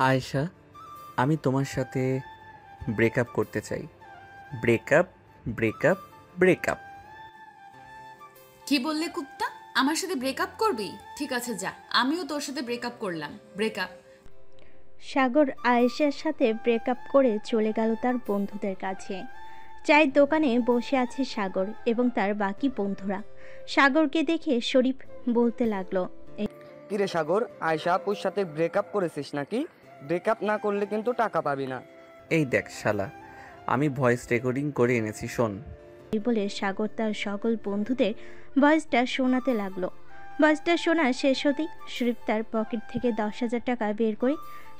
আয়েশা, আমি তোমার সাথে ব্রেকআপ করতে চাই। Breakup, breakup, breakup. কি বললে কুত্তা? আমার সাথে ব্রেকআপ করবি? ঠিক আছে যা, আমিও তোর সাথে ব্রেকআপ করলাম। ব্রেকআপ। সাগর আয়েশার সাথে ব্রেকআপ করে চলে গেল তার বন্ধুদের কাছে। চায়ের দোকানে বসে আছে সাগর এবং তার বাকি বন্ধুরা। সাগরকে দেখে শরীফ বলতে লাগলো, কিরে সাগর, আয়শা আপুর সাথে ব্রেকআপ করেছিস নাকি? ব্রেকআপ না করলে কিন্তু টাকা পাবি না। এই দেখ শালা, আমি ভয়েস রেকর্ডিং করে এনেছি, শোন। এই বলে সাগর তার সকল বন্ধুদের ভয়েসটা শোনাতে লাগলো। ভয়েসটা শোনা শেষ হতেই শরীফ তার পকেট থেকে 10,000 টাকা বের করে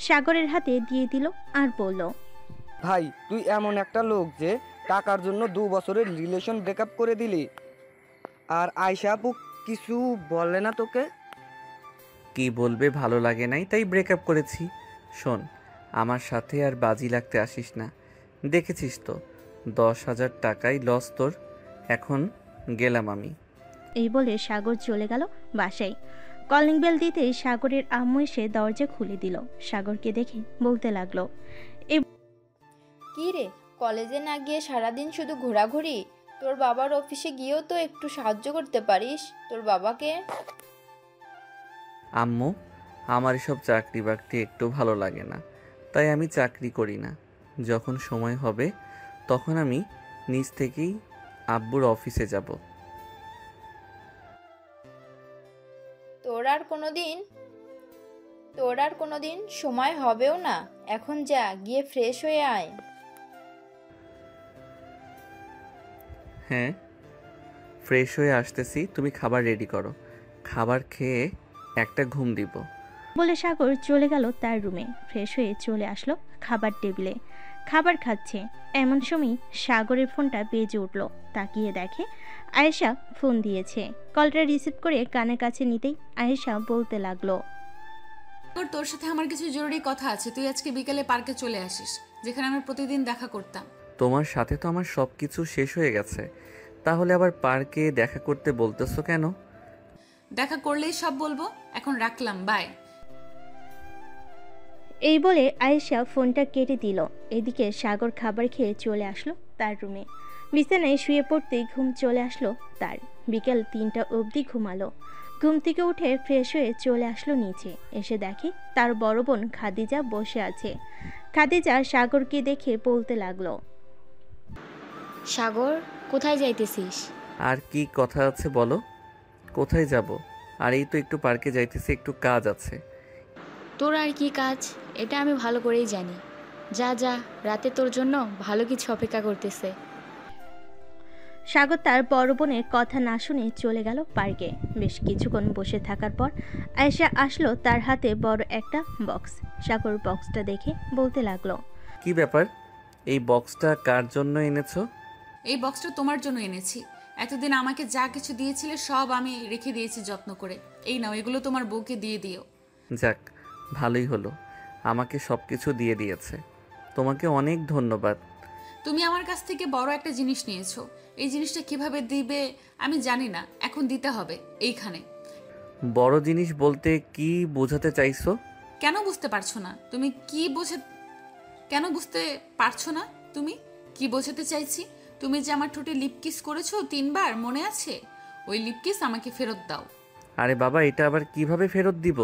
সাগরের হাতে দিয়ে দিল আর বলল, ভাই, তুই এমন একটা লোক যে টাকার জন্য 2 বছরের রিলেশন ব্রেকআপ করে দিলি। আর আয়শা আপু কিছু বলে না তোকে? কি বলবে, ভালো লাগে নাই তাই ব্রেকআপ করেছি। শোন, আমার সাথে আর বাজি লাগতে আসিস না। দেখেছিস তো 10,000 টাকাই লস তোর। এখন গেলাম আমি। এই বলে সাগর চলে গেল বাসায়। কলিং বেল দিতেই সাগরের আম্মু এসে দরজা খুলে দিল। সাগরকে দেখে বলতে লাগলো, কি রে, কলেজে না গিয়ে সারাদিন শুধু ঘোরাঘুরি? তোর বাবার অফিসে গিয়েও তো একটু সাহায্য করতে পারিস তোর বাবাকে। আম্মু, আমার এসব চাকরি বাকরি একটু ভালো লাগে না, তাই আমি চাকরি করি না। যখন সময় হবে তখন আমি নিজ থেকেই আব্বুর অফিসে যাব। তোর আর কোনোদিন সময় হবেও না। এখন যা, গিয়ে ফ্রেশ হয়ে আয়। হ্যাঁ, ফ্রেশ হয়ে আসতেছি, তুমি খাবার রেডি করো। খাবার খেয়ে একটা ঘুম দিব। বলে সাগর চলে গেল তার রুমে। ফ্রেশ হয়ে চলে আসলো খাবার টেবিলে। খাবার খাচ্ছে এমন সময় সাগরের ফোনটা বেজে উঠল। তাকিয়ে দেখে আয়েশা ফোন দিয়েছে। কলটা রিসিভ করে কানের কাছে নিতেই আয়েশা বলতে লাগলো, তোর সাথে আমার কিছু জরুরি কথা আছে। তুই আজকে বিকেলে পার্কে চলে আসিস, যেখানে আমরা প্রতিদিন দেখা করতাম। তোমার সাথে তো আমার সব কিছু শেষ হয়ে গেছে, তাহলে আবার পার্কে দেখা করতে বলতেছো কেন? দেখা করলেই সব বলবো। এখন রাখলাম, বাই। এই বলে আয়েশা ফোনটা কেটে দিল। এদিকে সাগর খাবার খেয়ে চলে আসলো তার রুমে। বিছানায় শুয়ে পড়তেই ঘুম চলে আসলো তার। বিকেল 3টা অবধি ঘুমালো। ঘুম থেকে উঠে ফ্রেশ হয়ে চলে আসলো নিচে। এসে দেখে তার বড় বোন খাদিজা বসে আছে। খাদিজা সাগরকে দেখে বলতে লাগলো, সাগর, কোথায় যাইতেছিস? আর কি কথা আছে বলো। কোথায় যাব? আর এই তো একটু পার্কে যাইতেছি, একটু কাজ আছে। তোর আর কি কাজ, এটা আমি ভালো করেই জানি। যা যা, রাতে তোর জন্য ভালো কিছু অপেক্ষা করতেছে। সাগর তার বড় বোনের কথা না শুনে চলে গেল পার্কে। বেশ কিছুক্ষণ বসে থাকার পর আয়েশা আসলো তার হাতে বড় একটা বক্স। সাগর বক্সটা দেখে বলতে লাগলো, কি ব্যাপার, এই বক্সটা কার জন্য এনেছো? এই বক্সটা তোমার জন্য এনেছি। এতদিন আমাকে যা কিছু দিয়েছিলে সব আমি রেখে দিয়েছি যত্ন করে। এই নাও, এগুলো তোমার বউকে দিয়ে দিও। যাক, ভালোই হলো, আমাকে সব কিছু দিয়ে দিয়েছে। তোমাকে অনেক ধন্যবাদ। তুমি আমার কাছ থেকে বড় একটা জিনিস নিয়েছো। এই জিনিসটা কিভাবে দিবে আমি জানি না, এখন দিতে হবে এইখানে। বড় জিনিস বলতে কি বোঝাতে চাইছো? কেন বুঝতে পারছো না? কেন বুঝতে পারছো না? তুমি কি বোঝাতে চাইছি? তুমি যে আমার ঠোঁটে লিপ কিস করেছো 3বার, মনে আছে? ওই লিপ কিস আমাকে ফেরত দাও। আরে বাবা, এটা আবার কিভাবে ফেরত দিব?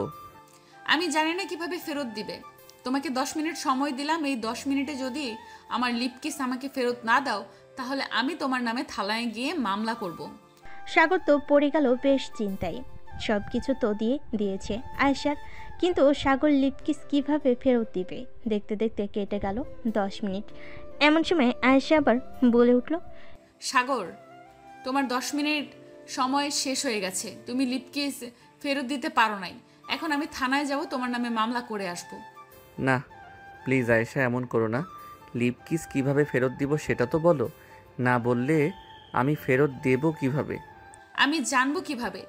আমি জানি না কিভাবে ফেরত দিবে। তোমাকে 10 মিনিট সময় দিলাম। এই 10 মিনিটে যদি আমার লিপ কিস আমাকে ফেরত না দাও, তাহলে আমি তোমার নামে থানায় গিয়ে মামলা করব। সাগর তো পড়ে গেল বেশ চিন্তায়। সব কিছু তো দিয়েছে আয়েশার, কিন্তু সাগর লিপকিস কিভাবে ফেরত দিবে? দেখতে দেখতে কেটে গেল 10 মিনিট। এমন সময় আয়েশা আবার বলে উঠল, সাগর, তোমার 10 মিনিট সময় শেষ হয়ে গেছে। তুমি লিপ কিস ফেরত দিতে পারো নাই। এখন আমি থানায় যাব, তোমার নামে মামলা করে আসব। না প্লিজ আয়েশা, এমন করো না। লিপ কিস কীভাবে ফেরত দিব সেটা তো বলো। না বললে আমি ফেরত দেব কিভাবে? আমি জানবো কিভাবে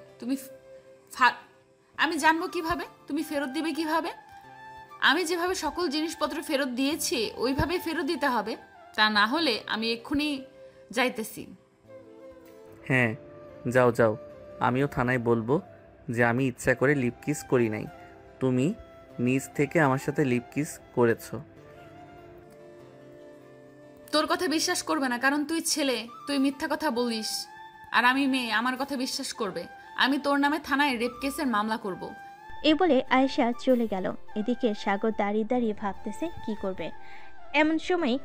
তুমি ফেরত দিবে কিভাবে? আমি যেভাবে সকল জিনিসপত্র ফেরত দিয়েছি ওইভাবেই ফেরত দিতে হবে। তা না হলে আমি এক্ষুনি যাইতেছি। হ্যাঁ, যাও যাও, আমিও থানায় বলবো যে আমি ইচ্ছা করে লিপ কিস করি নাই। তুমি নিজ থেকে আমার সাথে লিপ কিস করেছো। তোর কথা বিশ্বাস করবে না, কারণ তুই ছেলে, তুই মিথ্যা কথা বলিস। আর আমি মেয়ে, আমার কথা বিশ্বাস করবে। আমি তোর নামে থানায় রেপ কেসের মামলা করব। এই বলে আয়েশা চলে গেল। এদিকে সাগর দাঁড়িয়ে দাঁড়িয়ে ভাবতেছে কি করবে। এমন সময়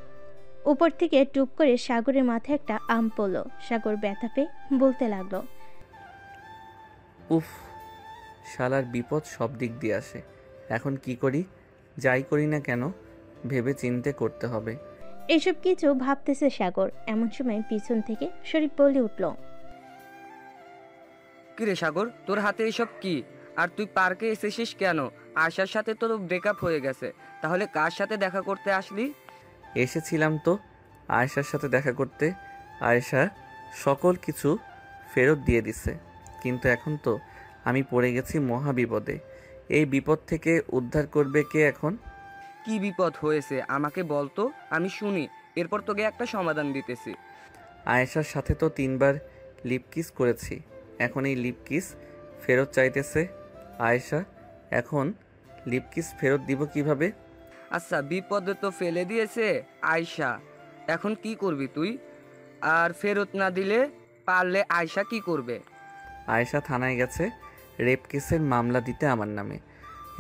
উপর থেকে টুপ করে সাগরের মাথায় একটা আম পড়ল। সাগর ব্যথা পেয়ে বলতে লাগলো, উফ, শালার বিপদ সব দিক দিয়ে আসে। এখন কি করি? যাই করি না কেন ভেবে চিন্তে করতে হবে। এসব কিছু ভাবতেছে সাগর। এমন সময় পিছন থেকে শরীফ বলে উঠল, কিরে সাগর, তোর হাতে এসব কি? আর তুই পার্কে এসেছিস কেন? আয়শার সাথে তো ব্রেকআপ হয়ে গেছে, তাহলে কার সাথে দেখা করতে আসলি? এসেছিলাম তো আয়েশার সাথে দেখা করতে। আয়েশা সকল কিছু ফেরত দিয়ে দিছে, কিন্তু এখন তো আমি পড়ে গেছি মহা বিপদে। এই বিপদ থেকে উদ্ধার করবে কে এখন? কি বিপদ হয়েছে আমাকে বল তো, আমি শুনি, এরপর তোকে একটা সমাধান দিতেছি। আয়েশার সাথে তো 3বার লিপ কিস করেছি, এখন এই লিপ কিস ফেরত চাইতেছে আয়েশা। এখন লিপ কিস ফেরত দিব কিভাবে? আচ্ছা, বিপদে তো ফেলে দিয়েছে আয়শা, এখন কি করবি তুই? আর ফেরত না দিলে পারলে আয়শা কি করবে? আয়েশা থানায় গেছে রেপ কেসের মামলা দিতে আমার নামে।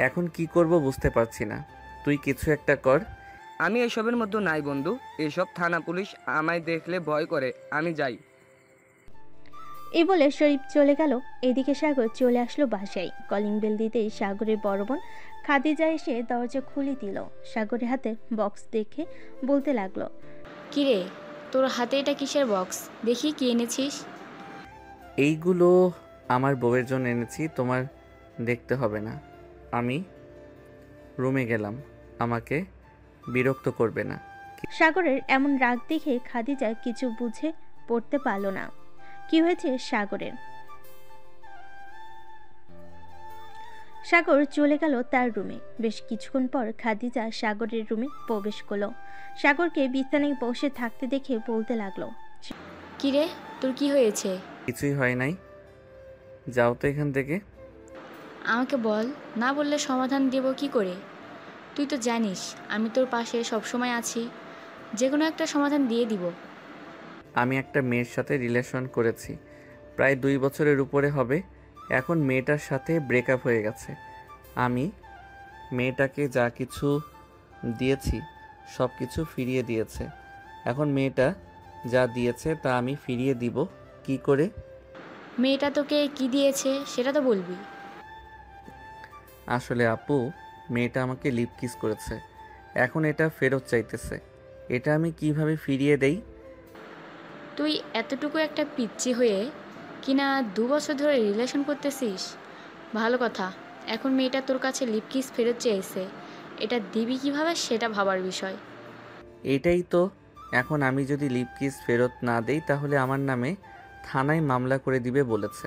এখন কি করব বুঝতে পারছি না, তুই কিছু একটা কর। আমি এসবের মধ্যে নাই বন্ধু, এসব থানা পুলিশ আমায় দেখলে ভয় করে, আমি যাই। এই বলে শরীফ চলে গেল। এদিকে সাগর চলে আসলো বাসায়। কলিং বেল দিতেই সাগরের বড় বোন খাদিজা এসে দরজা খুলে দিল। সাগরের হাতে বক্স দেখে বলতে লাগলো, কিরে, তোর হাতে এটা কিসের বক্স? দেখি কি এনেছিস। এইগুলো আমার বউয়ের জন্য এনেছি, তোমার দেখতে হবে না। আমি রুমে গেলাম, আমাকে বিরক্ত করবে না। সাগরের এমন রাগ দেখে খাদিজা কিছু বুঝে পড়তে পারল না কি হয়েছে সাগরের। সাগর চলে গেল তার রুমে। বেশ কিছুক্ষণ পর খাদিজা সাগরের রুমে প্রবেশ করলো। সাগরকে বিছানায় বসে থাকতে দেখে বলতে লাগলো, কিরে, তোর কি হয়েছে? কিছুই হয় নাই, যাও তো এখান থেকে। আমাকে বল, না বললে সমাধান দেব কি করে? তুই তো জানিস আমি তোর পাশে সবসময় আছি, যে কোনো একটা সমাধান দিয়ে দিব। আমি একটা মেয়ের সাথে রিলেশন করেছি, প্রায় 2 বছরের উপরে হবে। এখন মেয়েটার সাথে ব্রেকআপ হয়ে গেছে। আমি মেয়েটাকে যা কিছু দিয়েছি সব কিছু ফিরিয়ে দিয়েছে। এখন মেয়েটা যা দিয়েছে তা আমি ফিরিয়ে দিব কি করে? মেয়েটা তোকে কি দিয়েছে সেটা তো বলবি। আসলে আপু, মেয়েটা আমাকে লিপ কিস করেছে, এখন এটা ফেরত চাইতেছে। এটা আমি কিভাবে ফিরিয়ে দেই? তুই এতটুকু একটা পিচ্চি হয়ে কিনা 2 বছর ধরে রিলেশন করতেছিস? ভালো কথা, এখন মেয়েটা তোর কাছে লিপ কিস ফেরত চেয়েছে, এটা দিবি কিভাবে সেটা ভাবার বিষয়। এটাই তো, এখন আমি যদি লিপ কিস ফেরত না দেই তাহলে আমার নামে থানায় মামলা করে দিবে বলেছে।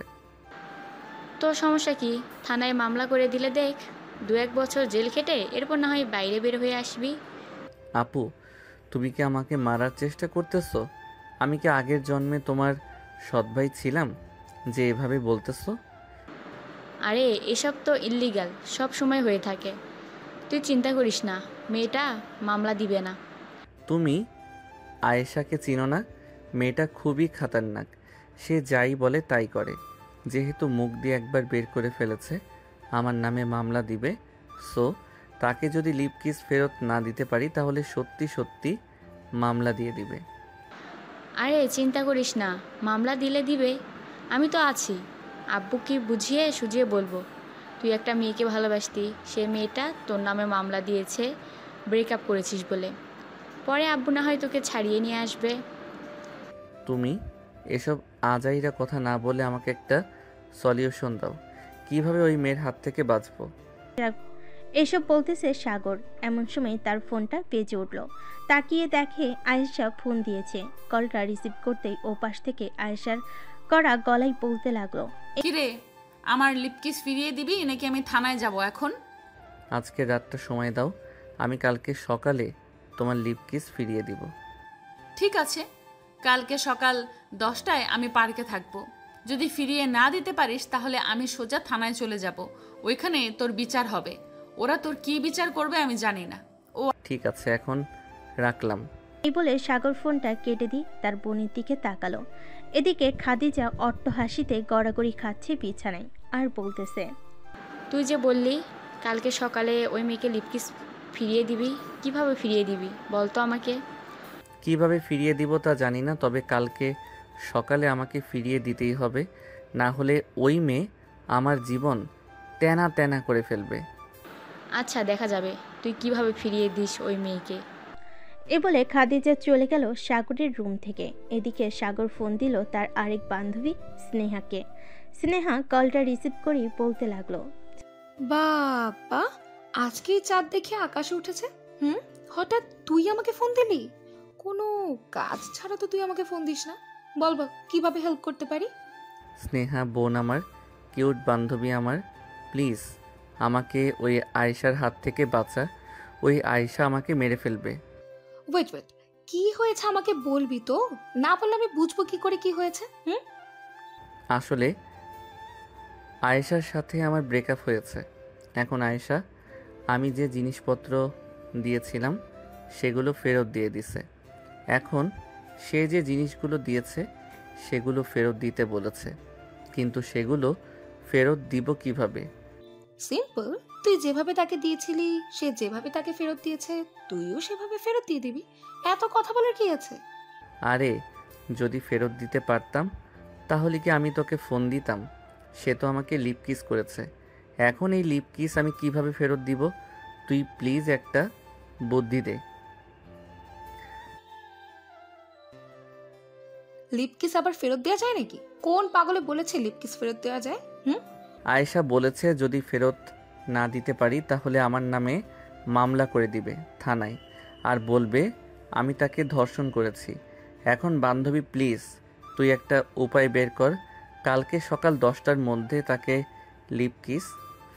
তোর সমস্যা কি? থানায় মামলা করে দিলে দেখ, 2-1 বছর জেল খেটে এরপর না হয় বাইরে বের হয়ে আসবি। আপু, তুমি কি আমাকে মারার চেষ্টা করতেছো? আমি কি আগের জন্মে তোমার সৎ ভাই ছিলাম যে এভাবে বলতেছো? আরে এসব তো ইল্লিগাল, সব সময় হয়ে থাকে। তুই চিন্তা করিস না, মেয়েটা মামলা দিবে না। তুমি আয়েশাকে চিনো না? মেয়েটা খুবই খাতারনাক, সে যাই বলে তাই করে। যেহেতু মুখ দিয়ে একবার বের করে ফেলেছে আমার নামে মামলা দিবে, সো তাকে যদি লিপ কিস ফেরত না দিতে পারি তাহলে সত্যি সত্যি মামলা দিয়ে দিবে। আরে চিন্তা করিস না, মামলা দিলে দিবে, আমি তো আছি। আব্বুকে বুঝিয়ে সুঝিয়ে বলবো তুই একটা মেয়েকে ভালোবাসতি, সে মেয়েটা তোর নামে মামলা দিয়েছে ব্রেকআপ করেছিস বলে। পরে আব্বু না হয় তোকে ছাড়িয়ে নিয়ে আসবে। তুমি এসব আজাইরা কথা না বলে আমাকে একটা সলিউশন দাও, কিভাবে ওই মেয়ের হাত থেকে বাঁচবো। এসব বলতেছে সাগর। এমন সময় তার ফোনটা বেজে উঠল। তাকিয়ে দেখে আয়েশা ফোন দিয়েছে। কলটা রিসিভ করতেই ওপাশ থেকে আয়েশার করা গলায় বলতে লাগলো, কিরে, আমার লিপ কিস ফিরিয়ে দিবি নাকি আমি থানায় যাব এখন? আজকে রাতটা সময় দাও, আমি কালকে সকালে তোমার লিপ কিস ফিরিয়ে দিব। ঠিক আছে, কালকে সকাল 10টায় আমি পার্কে থাকবো। যদি ফিরিয়ে না দিতে পারিস তাহলে আমি সোজা থানায় চলে যাব, ওইখানে তোর বিচার হবে। ওরা তোর কি বিচার করবে আমি জানি না। ঠিক আছে, এখন রাখলাম। এই বলে সাগর ফোনটা কেটে দিয়ে তার বোনের দিকে তাকালো। এদিকে খাদিজা অট্ট হাসিতে গড়াগড়ি খাচ্ছে বিছানায় আর বলতেছে, তুই যে বললি কালকে সকালে ওই মেয়েকে লিপকিস ফিরিয়ে দিবি, কিভাবে ফিরিয়ে দিবি বল তো আমাকে। কিভাবে ফিরিয়ে দিব তা জানি না, তবে কালকে সকালে আমাকে ফিরিয়ে দিতেই হবে, না হলে ওই মেয়ে আমার জীবন তেনা তেনা করে ফেলবে। আচ্ছা দেখা যাবে তুই কিভাবে ফিরিয়ে দিস ওই মেয়েকে। এ বলে খাদিজা চলে গেল সাগরের রুম থেকে। এদিকে সাগর ফোন দিল তার আরেক বান্ধবী স্নেহাকে। স্নেহা কলটা রিসিভ করে বলতে লাগলো, বাবা, আজকেই চাঁদ দেখে আকাশে উঠেছে। হঠাৎ তুই আমাকে ফোন দিলি? কোনো কাজ ছাড়া তো তুই আমাকে ফোন দিস না। বল বল, কিভাবে হেল্প করতে পারি? স্নেহা বোন আমার, কিউট বান্ধবী আমার, প্লিজ আমাকে ওই আয়েশার হাত থেকে বাঁচা। ওই আয়েশা আমাকে মেরে ফেলবে। ওয়েট ওয়েট, কি হয়েছে আমাকে বলবি তো? না বললে আমি বুঝবো কি করে কি হয়েছে? আসলে আয়েশার সাথে আমার ব্রেকআপ হয়েছে। এখন আয়েশা আমি যে জিনিসপত্র দিয়েছিলাম সেগুলো ফেরত দিয়ে দিছে। এখন সে যে জিনিসগুলো দিয়েছে সেগুলো ফেরত দিতে বলেছে, কিন্তু সেগুলো ফেরত দিব কিভাবে? সিম্পল, তুই যেভাবে তাকে দিয়েছিলি, সে যেভাবে তাকে ফেরত দিয়েছে, তুইও সেভাবে ফেরত দিয়ে দিবি। এত কথা বলার কি আছে? আরে যদি ফেরত দিতে পারতাম তাহলে কি আমি তোকে ফোন দিতাম? সে তো আমাকে লিপ কিস করেছে, এখন এই লিপ কিস আমি কিভাবে ফেরত দিব? তুই প্লিজ একটা বুদ্ধি দে। লিপকিস আবার ফেরত দেওয়া যায় নাকি? কোন পাগলে বলেছে লিপকিস ফেরত দেওয়া যায়? আয়েশা বলেছে যদি ফেরত না দিতে পারি তাহলে আমার নামে মামলা করে দিবে থানায়, আর বলবে আমি তাকে ধর্ষণ করেছি। এখন বান্ধবী প্লিজ তুই একটা উপায় বের কর, কালকে সকাল 10টার মধ্যে তাকে লিপ কিস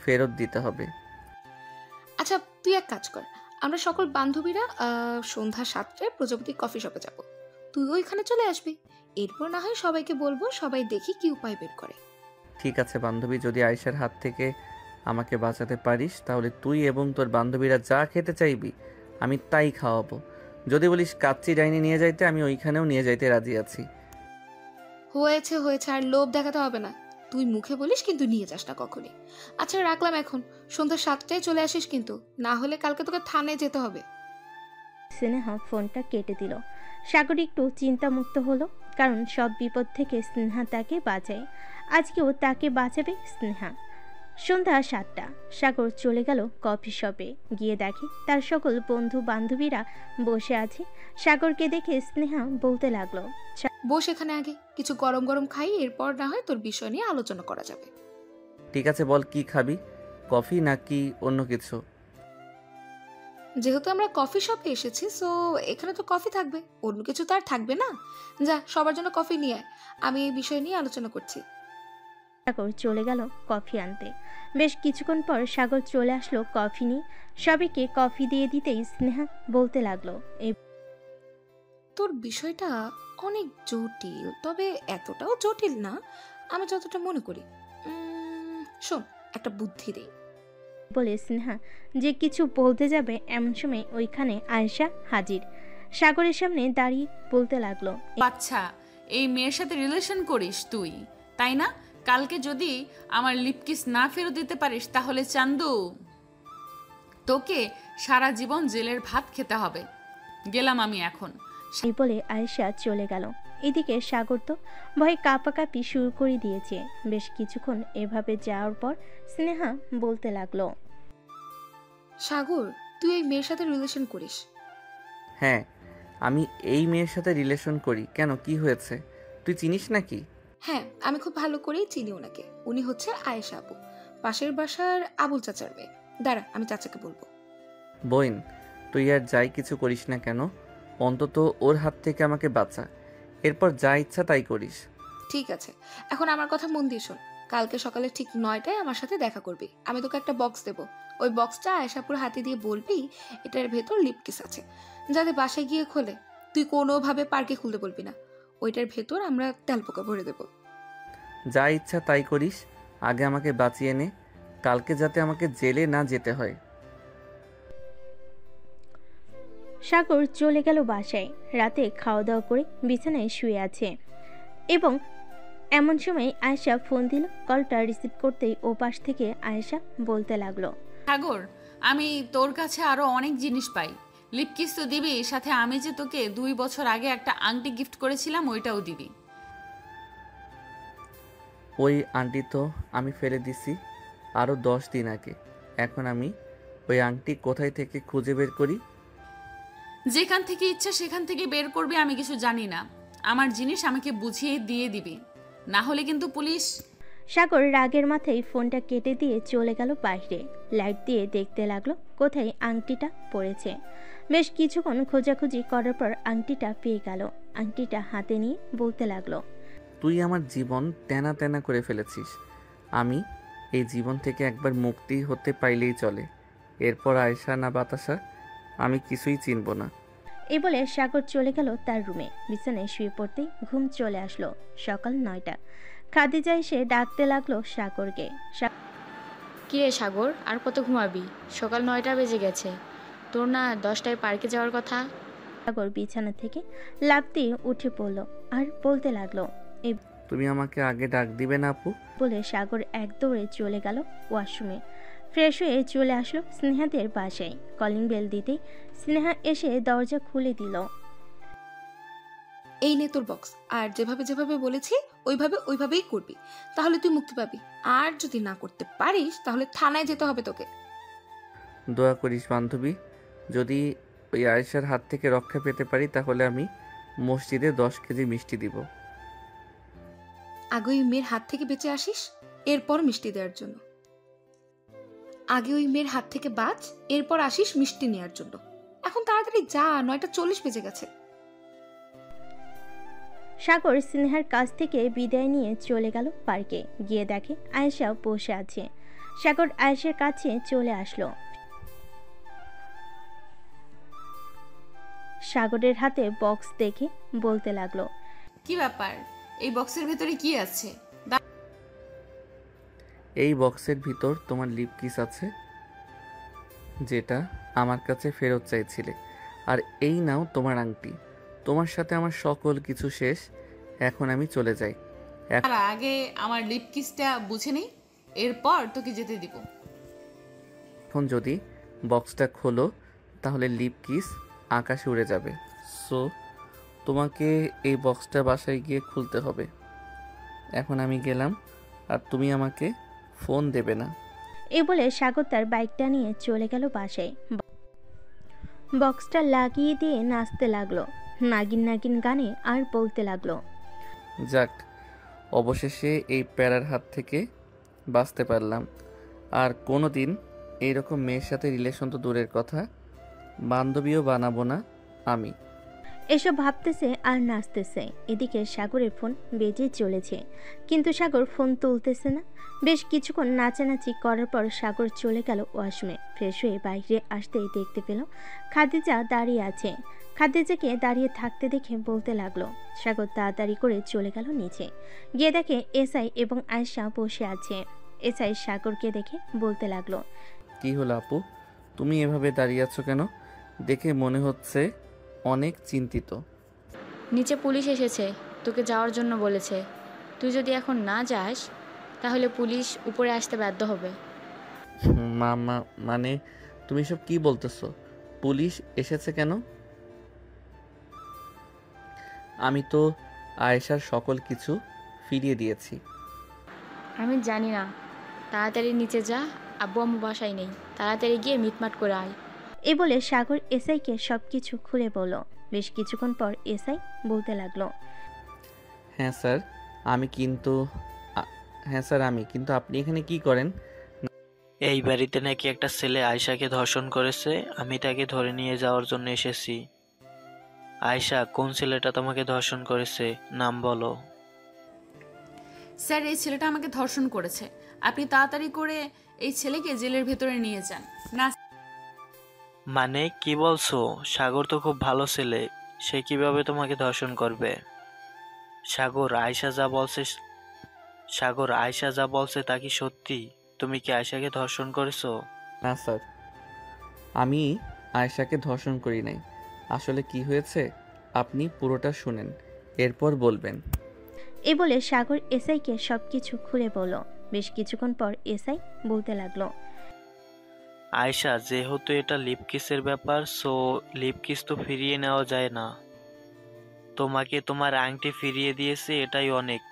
ফেরত দিতে হবে। আচ্ছা তুই এক কাজ কর, আমরা সকল বান্ধবীরা সন্ধ্যা 7টায় প্রজাপতি কফি শপে যাব। তুই ওইখানে চলে আসবি, এরপর না হয় সবাইকে বলবো, সবাই দেখি কি উপায় বের করে। ঠিক আছে বান্ধবী, যদি আয়েশার হাত থেকে আমাকে বাঁচাতে পারিস তাহলে তুই এবং তোর বান্ধবীরা যা খেতে চাইবি আমি তাই খাওয়াবো। যদি বলিস কাচ্চি ডাইনি নিয়ে যাইতে, আমি ওইখানেও নিয়ে যাইতে রাজি আছি। হয়েছে হয়েছে, আর লোভ দেখাতে হবে না। তুই মুখে বলিস কিন্তু নিয়ে যাস না কখনই। আচ্ছা রাখলাম এখন, সন্ধ্যা 7টায় চলে আসিস কিন্তু, না হলে কালকে তোকে থানায় যেতে হবে। স্নেহা ফোনটা কেটে দিল। সাগর একটু চিন্তামুক্ত হলো, কারণ সব বিপদ থেকে স্নেহা তাকে বাঁচায়। আজকেও তাকে বাঁচাবে স্নেহা। সন্ধ্যা 7টা, সাগর চলে গেল কফি শপে। গিয়ে দেখে তার সকল বন্ধু বান্ধবীরা বসে আছে। সাগরকে দেখে স্নেহা বলতে লাগলো, বস এখানে, আগে কিছু গরম গরম খাই, এরপর না হয় তোর বিষয় নিয়ে আলোচনা করা যাবে। ঠিক আছে বল, কি খাবি? কফি নাকি অন্য কিছু? যেহেতু আমরা কফি শপে এসেছি, সো এখানে তো কফি থাকবে, অন্য কিছু তো আর থাকবে না। যা সবার জন্য কফি নিয়ে আয়, আমি এই বিষয় নিয়ে আলোচনা করছি। সাগর চলে গেল কফি আনতে। বেশ কিছুক্ষণ পর সাগর চলে আসলো কফি নিয়ে। সবাইকে কফি দিয়ে দিতেই স্নেহা বলতে লাগলো, এই তোর বিষয়টা অনেক জটিল, তবে এতটাও জটিল না আমি যতটা মনে করি। শোন, একটা বুদ্ধি দেই। বলে স্নেহা যে কিছু বলতে যাবে এমন সময় ওইখানে আয়েশা হাজির। সাগরের সামনে দাঁড়িয়ে বলতে লাগলো, আচ্ছা, এই মেয়ের সাথে রিলেশন করিস তুই, তাই না? কালকে যদি আমার লিপকিস না ফেরত দিতে পারিস তাহলে চান্দু তোকে সারা জীবন জেলের ভাত খেতে হবে। গেলাম আমি এখন। এই বলে আয়েশা চলে গেল। এদিকে সাগর তো ভয়ে কাঁপাকাঁপি শুরু করে দিয়েছে। বেশ কিছুক্ষণ এভাবে যাওয়ার পর স্নেহা বলতে লাগলো, সাগর, তুই এই মেয়ের সাথে রিলেশন করিস? হ্যাঁ, আমি এই মেয়ের সাথে রিলেশন করি। কেন, কি হয়েছে? তুই চিনিস নাকি? হ্যাঁ, আমি খুব ভালো করেই চিনি ওনাকে। উনি হচ্ছে আয়েশা আপু, পাশের বাসার আবুল চাচার মেয়ে। দাঁড়া, আমি চাচাকে বলবো। বোন, তুই আর যাই কিছু করিস না কেন, অন্তত ওর হাত থেকে আমাকে বাঁচা, এরপর যা ইচ্ছা তাই করিস। ঠিক আছে, এখন আমার কথা মন দিয়ে শোন। কালকে সকালে ঠিক 9টায় আমার সাথে দেখা করবি। আমি তোকে একটা বক্স দেবো, ওই বক্সটা আয়েশাপুর হাতে দিয়ে বলবি এটার ভেতর লিপকিস আছে, যাতে বাসায় গিয়ে খোলে। তুই কোনোভাবে পার্কে খুলতে বলবি না, ওইটার ভেতর আমরা তেলপোকা ভরে দেবো। যা ইচ্ছা তাই করিস, আগে আমাকে বাঁচিয়ে নে, কালকে যাতে আমাকে জেলে না যেতে হয়। সাগর চলে গেল বাসায়। রাতে খাওয়া দাওয়া করে বিছানায় শুয়ে আছে এবং এমন সময় আয়েশা ফোন দিল। কলটা রিসিভ করতেই ও পাশ থেকে আয়েশা বলতে লাগলো, সাগর, আমি তোর কাছে আরো অনেক জিনিস পাই। লিপকিস তো দিবি, সাথে আমি যে তোকে 2 বছর আগে একটা আংটি গিফট করেছিলাম ওইটাও দিবি। ওই আংটি তো আমি ফেলে দিছি আরও 10 দিন আগে। এখন আমি ওই আংটি কোথায় থেকে খুঁজে বের করি? যেখান থেকে ইচ্ছা সেখান থেকে বের করবি, আমি কিছু জানি না। আমার জিনিস আমাকে বুঝিয়ে দিয়ে দিবি, না হলে কিন্তু পুলিশ। সাগর রাগের মাথায় ফোনটা কেটে দিয়ে চলে গেল বাইরে। লাইট দিয়ে দেখতে লাগলো কোথায় আংটিটা পড়েছে। বেশ কিছুক্ষণ খোঁজাখুঁজি করার পর আংটিটা পেয়ে গেল। আংটিটা হাতে নিয়ে বলতে লাগলো, তুই আমার জীবন তেনা তেনা করে ফেলেছিস। আমি এই জীবন থেকে একবার মুক্তি হতে পাইলেই চলে। এরপর আয়েশা না বাতাসা আমি কিছুই চিনব না। এই বলে সাগর চলে গেল তার রুমে। বিছানায় শুয়ে পড়তেই ঘুম চলে আসলো। সকাল 9টা। খাদিজা এসে ডাকতে লাগলো সাগরকে। কী রে সাগর, আর কত ঘুমাবি? সকাল 9টা বেজে গেছে। তোর না 10টায় পার্কে যাওয়ার কথা? সাগর বিছানা থেকে লাফ দিয়ে উঠে পড়ল আর বলতে লাগলো, এই তুমি আমাকে আগে ডাক দিবে না আপু? বলে সাগর এক দৌড়ে চলে গেল ওয়াশরুমে। ফ্রেশ হয়ে চলে আসলো স্নেহাদের বাসায়। কলিং বেল দিতেই স্নেহা এসে দরজা খুলে দিল। এই নে তোর বক্স, আর যেভাবে যেভাবে বলেছি ওইভাবেই করবি, তাহলে তুই মুক্তি পাবি। আর যদি না করতে পারিস তাহলে থানায় যেতে হবে তোকে। দোয়া করিস বান্ধবী, যদি ওই আয়েশার হাত থেকে রক্ষা পেতে পারি তাহলে আমি মসজিদে 10 কেজি মিষ্টি দিব। আগে ওই মেয়ের হাত থেকে বেঁচে আসিস, এরপর মিষ্টি দেওয়ার জন্য। আগে ওই মেয়ের হাত থেকে বাঁচ, এরপর আসিস মিষ্টি নেওয়ার জন্য। এখন তাড়াতাড়ি যা, 9:40 বেজে গেছে। সাগর স্নেহার কাছ থেকে বিদায় নিয়ে চলে গেল পার্কে। গিয়ে দেখে আয়েশা বসে আছে। সাগর আয়েশার কাছে চলে আসলো। সাগরের হাতে বক্স দেখে বলতে লাগলো, কি ব্যাপার, এই বক্সের ভেতরে কি আছে? এই বক্সের ভিতর তোমার লিপ কিস আছে, যেটা আমার কাছে ফেরত চাইছিলে। আর এই নাও তোমার আংটি। তোমার সাথে আমার সকল কিছু শেষ, এখন আমি চলে যাই। আর আগে আমার লিপকিসটা বুঝে নেই, এরপর তোকে যেতে দিব। এখন যদি বক্সটা খোলো তাহলে লিপ কিস আকাশে উড়ে যাবে। সো তোমাকে এই বক্সটা বাসায় গিয়ে খুলতে হবে। এখন আমি গেলাম, আর তুমি আমাকে ফোন দেবে না। এই বলে সাগর তার বাইকটা নিয়ে চলে গেল বাসায়। বক্সটা লাগিয়ে দিয়ে নাচতে লাগলো নাগিন নাগিন গানে আর বলতে লাগলো, যাক, অবশেষে এই প্যারার হাত থেকে বাঁচতে পারলাম। আর কোনো দিন এইরকম মেয়ের সাথে রিলেশন তো দূরের কথা, বান্ধবীও বানাবো না আমি। এসব ভাবতেছে আর নাচতেছে। এদিকে সাগরের ফোন বেজে চলেছে, কিন্তু সাগর ফোন তুলতেছে না। বেশ কিছুক্ষণ নাচানাচি করার পর সাগর চলে গেল ওয়াশরুমে। ফ্রেশ হয়ে বাইরে আসতেই দেখতে পেল খাদিজা দাঁড়িয়ে আছে। খাদিজাকে দাঁড়িয়ে থাকতে দেখে বলতে লাগলো। সাগর তাড়াতাড়ি করে চলে গেল নিচে। গিয়ে দেখে এসআই এবং আয়েশা বসে আছে। এসআই সাগরকে দেখে বলতে লাগলো, কি হলো আপু, তুমি এভাবে দাঁড়িয়ে আছো কেন? দেখে মনে হচ্ছে অনেক চিন্তিত। নিচে পুলিশ এসেছে, তোকে যাওয়ার জন্য বলেছে। তুই যদি এখন না যাস তাহলে পুলিশ উপরে আসতে বাধ্য হবে। মামা মানে তুমি সব কি বলতেছো? পুলিশ এসেছে কেন? আমি তো আয়েশার সকল কিছু ফিরিয়ে দিয়েছি। আমি জানি না, তাড়াতাড়ি নিচে যা, আব্বু আম্মু বাসায় নেই, তাড়াতাড়ি গিয়ে মিটমাট করে আয়। এ বলে সাগর এসআইকে সবকিছু খুলে বলল। বেশ কিছুক্ষণ পর এসআই বলতে লাগলো, হ্যাঁ স্যার আমি কিন্তু আপনি এখানে কি করেন? এই বাড়িতে নাকি একটা ছেলে আয়শাকে ধর্ষণ করেছে, আমি তাকে ধরে নিয়ে যাওয়ার জন্য এসেছি। আয়শা, কোন ছেলেটা তোমাকে ধর্ষণ করেছে, নাম বলো। স্যার, এই ছেলেটা আমাকে ধর্ষণ করেছে। আপনি তাড়াতাড়ি করে এই ছেলেকে জেলের ভেতরে নিয়ে যান। না মানে কি বলছো? সাগর তো খুব ভালো ছেলে, সে কিভাবে তোমাকে ধর্ষণ করবে? সাগর, আয়শা যা বলছে সাগর, আয়শা যা বলছে তা কি সত্যি? তুমি কি আয়শাকে ধর্ষণ করেছো? না স্যার, আমি আয়েশাকে ধর্ষণ করি নাই। আসলে কি হয়েছে আপনি পুরোটা শুনেন, এরপর বলবেন। এ বলে সাগর এসআইকে সব কিছু খুলে বলল। বেশ কিছুক্ষণ পর এসআই বলতে লাগলো, আয়শা, যেহেতু এটা লিপকিসের ব্যাপার, সো লিপকিস তো ফিরিয়ে নেওয়া যায় না। তোমাকে তোমার আংটি ফিরিয়ে দিয়েছে, এটাই অনেক।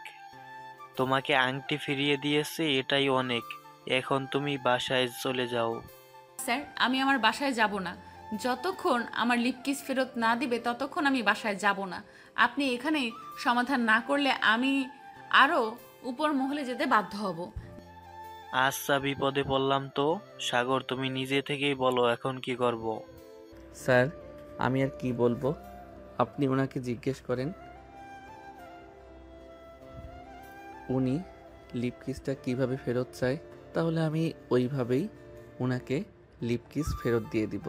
তোমাকে আংটি ফিরিয়ে দিয়েছে, এটাই অনেক। এখন তুমি বাসায় চলে যাও। স্যার, আমি আমার বাসায় যাব না। যতক্ষণ আমার লিপকিস ফেরত না দিবে ততক্ষণ আমি বাসায় যাব না। আপনি এখানে সমাধান না করলে আমি আরও উপর মহলে যেতে বাধ্য হব। আচ্ছা, বিপদে পড়লাম তো। সাগর, তুমি নিজে থেকেই বলো এখন কি করব। স্যার, আমি আর কি বলবো, আপনি ওনাকে জিজ্ঞেস করেন উনি লিপকিসটা কিভাবে ফেরত চায়, তাহলে আমি ওইভাবেই ওনাকে লিপকিস ফেরত দিয়ে দিব।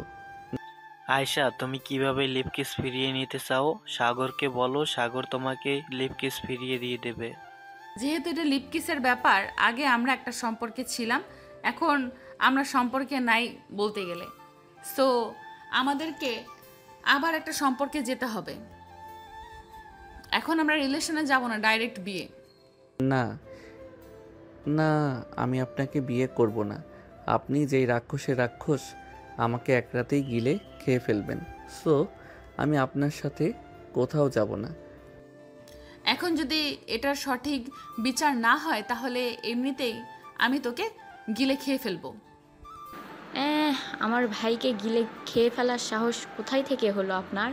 আয়শা, তুমি কিভাবে লিপকিস ফিরিয়ে নিতে চাও সাগরকে বলো, সাগর তোমাকে লিপকিস ফিরিয়ে দিয়ে দেবে। যেহেতু এটা লিপকিসের ব্যাপার, আগে আমরা একটা সম্পর্কে ছিলাম, এখন আমরা সম্পর্কে নাই বলতে গেলে। সো আমাদেরকে আবার একটা সম্পর্কে যেতে হবে। এখন আমরা রিলেশনে যাব না, ডাইরেক্ট বিয়ে। না না, আমি আপনাকে বিয়ে করব না। আপনি যেই রাক্ষসের রাক্ষস, আমাকে এক রাতেই গিলে খেয়ে ফেলবেন। সো আমি আপনার সাথে কোথাও যাব না। এখন যদি এটার সঠিক বিচার না হয় তাহলে এমনিতেই আমি তোকে গিলে খেয়ে ফেলবো। আমার ভাইকে গিলে খেয়ে ফেলার সাহস কোথায় থেকে হলো আপনার?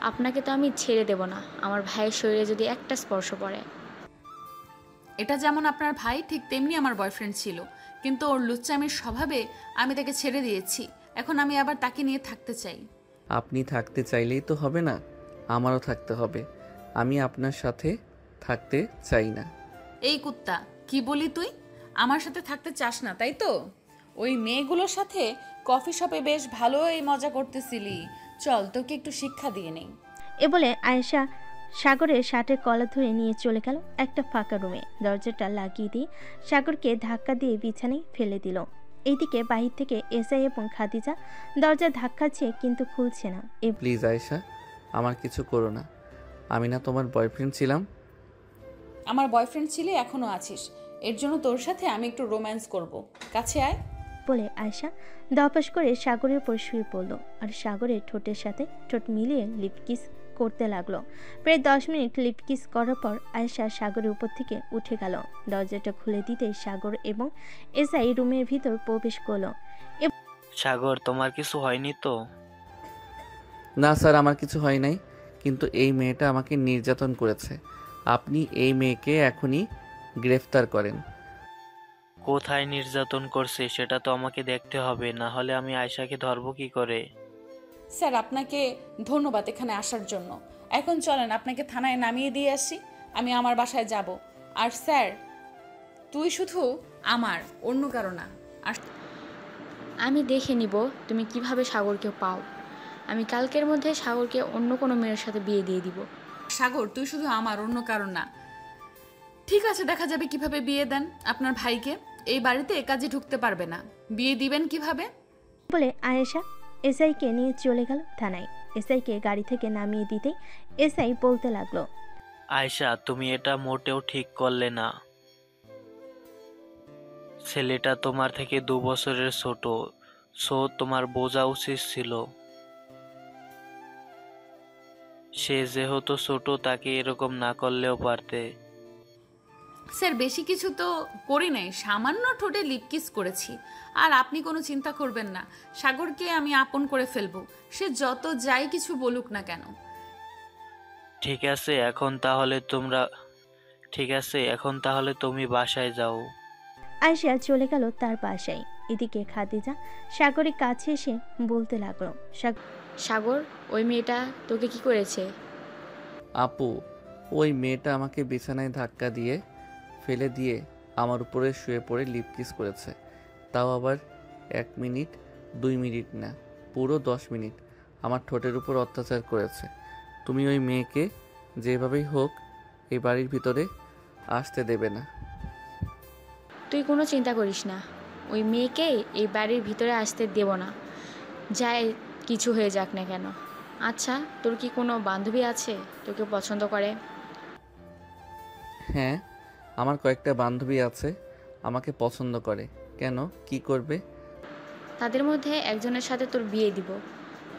আপনাকে তো আমি ছেড়ে দেব না আমার ভাইয়ের শরীরে যদি একটা স্পর্শ পড়ে। এটা যেমন আপনার ভাই, ঠিক তেমনি আমার বয়ফ্রেন্ড ছিল, কিন্তু ওর লুচ্চামির স্বভাবে আমি তাকে ছেড়ে দিয়েছি। এখন আমি আবার তাকে নিয়ে থাকতে চাই। আপনি থাকতে চাইলেই তো হবে না, আমারও থাকতে হবে। আমি আপনার সাথে থাকতে চাই না। এই কুত্তা, কি বলি তুই? আমার সাথে থাকতে চাস না তাই তো? ওই মেয়েগুলোর সাথে কফি শপে বেশ ভালোই মজা করতেছিলি। চল, তোকে একটু শিক্ষা দিয়ে নেই। এ বলে আয়েশা সাগরের শার্টের কলার ধরে নিয়ে চলে গেল একটা ফাঁকা রুমে। দরজাটা লাগিয়ে দিয়ে সাগরকে ধাক্কা দিয়ে বিছানায় ফেলে দিল। এইদিকে বাহির থেকে এসআই এবং খাদিজা দরজা ধাক্কাচ্ছে কিন্তু খুলছে না। প্লিজ আয়েশা, আমার কিছু করো না। আমি না তোমার বয়ফ্রেন্ড ছিলাম? আমার বয়ফ্রেন্ড ছিলে, এখনো আছিস। এর জন্য তোর সাথে আমি একটু রোম্যান্স করব। কাছে আয়। বলে আয়েশা দপাস করে সাগরের উপর শুয়ে পড়ল আর সাগরের ঠোঁটের সাথে ঠোঁট মিলিয়ে লিপকিস করতে লাগলো। প্রায় 10 মিনিট লিপকিস করার পর আয়েশা সাগরের উপর থেকে উঠে গেল। দরজাটা খুলে দিতে সাগর এবং এসআই রুমের ভিতর প্রবেশ করলো। সাগর, তোমার কিছু হয়নি তো? না স্যার, আমার কিছু হয় নাই, কিন্তু এই মেয়েটা আমাকে নির্যাতন করেছে। আপনি এই মেয়েকে এখনই গ্রেফতার করেন। কোথায় নির্যাতন করছে সেটা তো আমাকে দেখতে হবে, না হলে আমি আয়শাকে ধরবো কি করে? স্যার, আপনাকে ধন্যবাদ এখানে আসার জন্য। এখন চলেন আপনাকে থানায় নামিয়ে দিয়ে আসি। আমি আমার বাসায় যাব। আর স্যার, তুই শুধু আমার, অন্য কারো না। আর আমি দেখে নিব তুমি কিভাবে সাগরকে পাও। আমি কালকের মধ্যে সাগরকে অন্য কোনো মেয়ের সাথে বিয়ে দিয়ে দিব। সাগর, তুই শুধু আমার, অন্য কারো না। ঠিক আছে, দেখা যাবে কিভাবে বিয়ে দেন আপনার ভাইকে। এই বাড়িতে কাজে ঢুকতে পারবে না, বিয়ে দিবেন কিভাবে? বলে আয়েশা এসআইকে নিয়ে চলে গেল থানায়। এসআইকে গাড়ি থেকে নামিয়ে দিতেই এসআই বলতে লাগলো, আয়শা, তুমি এটা মোটেও ঠিক করলে না। ছেলেটা তোমার থেকে 2 বছরের ছোট, সো তোমার বোঝা উচিত ছিল। সে যেহেতু ছোট, তাকে এরকম না করলেও পারতে। স্যার, বেশি কিছু তো করি নাই, সামান্য ঠোঁটে লিপকিস করেছি। আর আপনি কোনো চিন্তা করবেন না, সাগরকে আমি আপন করে ফেলবো, সে যত যাই কিছু বলুক না কেন। ঠিক আছে, এখন তাহলে তুমি বাসায় যাও। আয়েশা চলে গেল তার বাসায়। এদিকে খাদিজা সাগরের কাছে এসে বলতে লাগলো, সাগর, ওই মেয়েটা তোকে কি করেছে? আপু, ওই মেয়েটা আমাকে বিছানায় ধাক্কা দিয়ে ফেলে দিয়ে আমার উপরে শুয়ে পড়ে লিপকিস করেছে। তাও আবার 1 মিনিট 2 মিনিট না, পুরো 10 মিনিট আমার ঠোঁটের উপর অত্যাচার করেছে। তুমি ওই মেয়েকে যেভাবেই হোক এই বাড়ির ভিতরে আসতে দেবে না। তুই কোনো চিন্তা করিস না, ওই মেয়েকে এই বাড়ির ভিতরে আসতে দেব না, যাই কিছু হয়ে যাক না কেন। আচ্ছা, তোর কি কোনো বান্ধবী আছে তোকে পছন্দ করে? হ্যাঁ, আমার কয়েকটা বান্ধবী আছে, আমাকে পছন্দ করে। কেন, কি করবে? তাদের মধ্যে একজনের সাথে তোর বিয়ে দিব,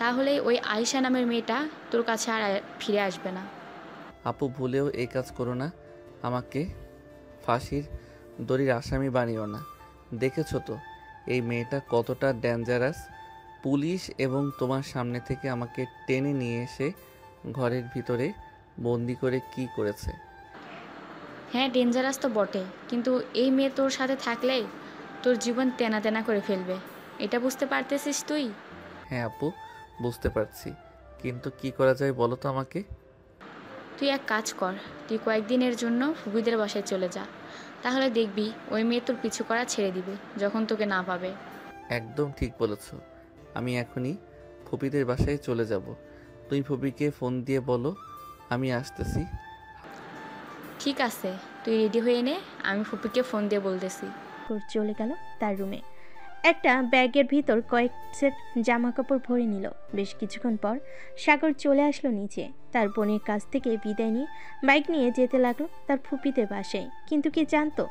তাহলেই ওই আয়শা নামের মেয়েটা তোর কাছে আর ফিরে আসবে না। আপু, ভুলেও এই কাজ করো না, আমাকে ফাঁসির দড়ির আসামি বানিও না। দেখেছো তো এই মেয়েটা কতটা ডেঞ্জারাস। পুলিশ এবং তোমার সামনে থেকে আমাকে টেনে নিয়ে এসে ঘরের ভিতরে বন্দি করে কি করেছে। হ্যাঁ, ডেঞ্জারাস তো বটে, কিন্তু এই মেয়ে তোর সাথে থাকলে তোর জীবন তেনা তেনা করে ফেলবে, এটা বুঝতে পারতেছিস তুই? হ্যাঁ আপু, বুঝতে পারছি, কিন্তু কি করা যায় বলো তো আমাকে। তুই এক কাজ কর, তুই কয়েকদিনের জন্য ফুবিদের বাসায় চলে যা, তাহলে দেখবি ওই মেয়ে তোর পিছু করা ছেড়ে দিবে যখন তোকে না পাবে। একদম ঠিক বলেছ, আমি এখনই ফুপিদের বাসায় চলে যাব। তুই ফুপিকে ফোন দিয়ে বলো আমি আসতেছি। ঠিক আছে, তুই রেডি হয়ে নে, আমি ফুপিকে ফোন দিয়ে বলতেছি। চলে গেল তার রুমে। একটা ব্যাগের ভিতর কয়েক সেট জামা কাপড় ভরে নিল। বেশ কিছুক্ষণ পর সাগর চলে আসলো নিচে। তার বোনের কাছ থেকে বিদায় নিয়ে বাইক নিয়ে যেতে লাগলো তার ফুপিতে বাসায়। কিন্তু কি জানতো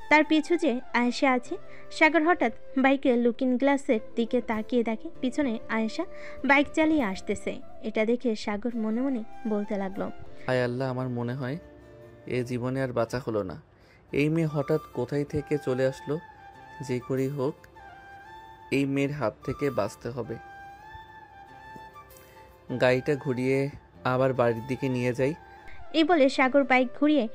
তার পিছু যে আয়েশা আছে। সাগর হঠাৎ বাইকের লুকিং গ্লাসের দিকে তাকিয়ে দেখে পিছনে আয়েশা বাইক চালিয়ে আসতেছে। এটা দেখে সাগর মনে মনে বলতে লাগলো, হায় আল্লাহ, আমার মনে হয় এ জীবনে আর বাঁচা হলো না। এই মেয়ে হঠাৎ কোথায় থেকে চলে আসলো। যে করেই হোক এই মেয়ের হাত থেকে বাঁচতে হবে। গাড়িটা ঘুরিয়ে আবার বাড়ির দিকে নিয়ে যাই। এই বলে সাগর বাইক ঘুরিয়ে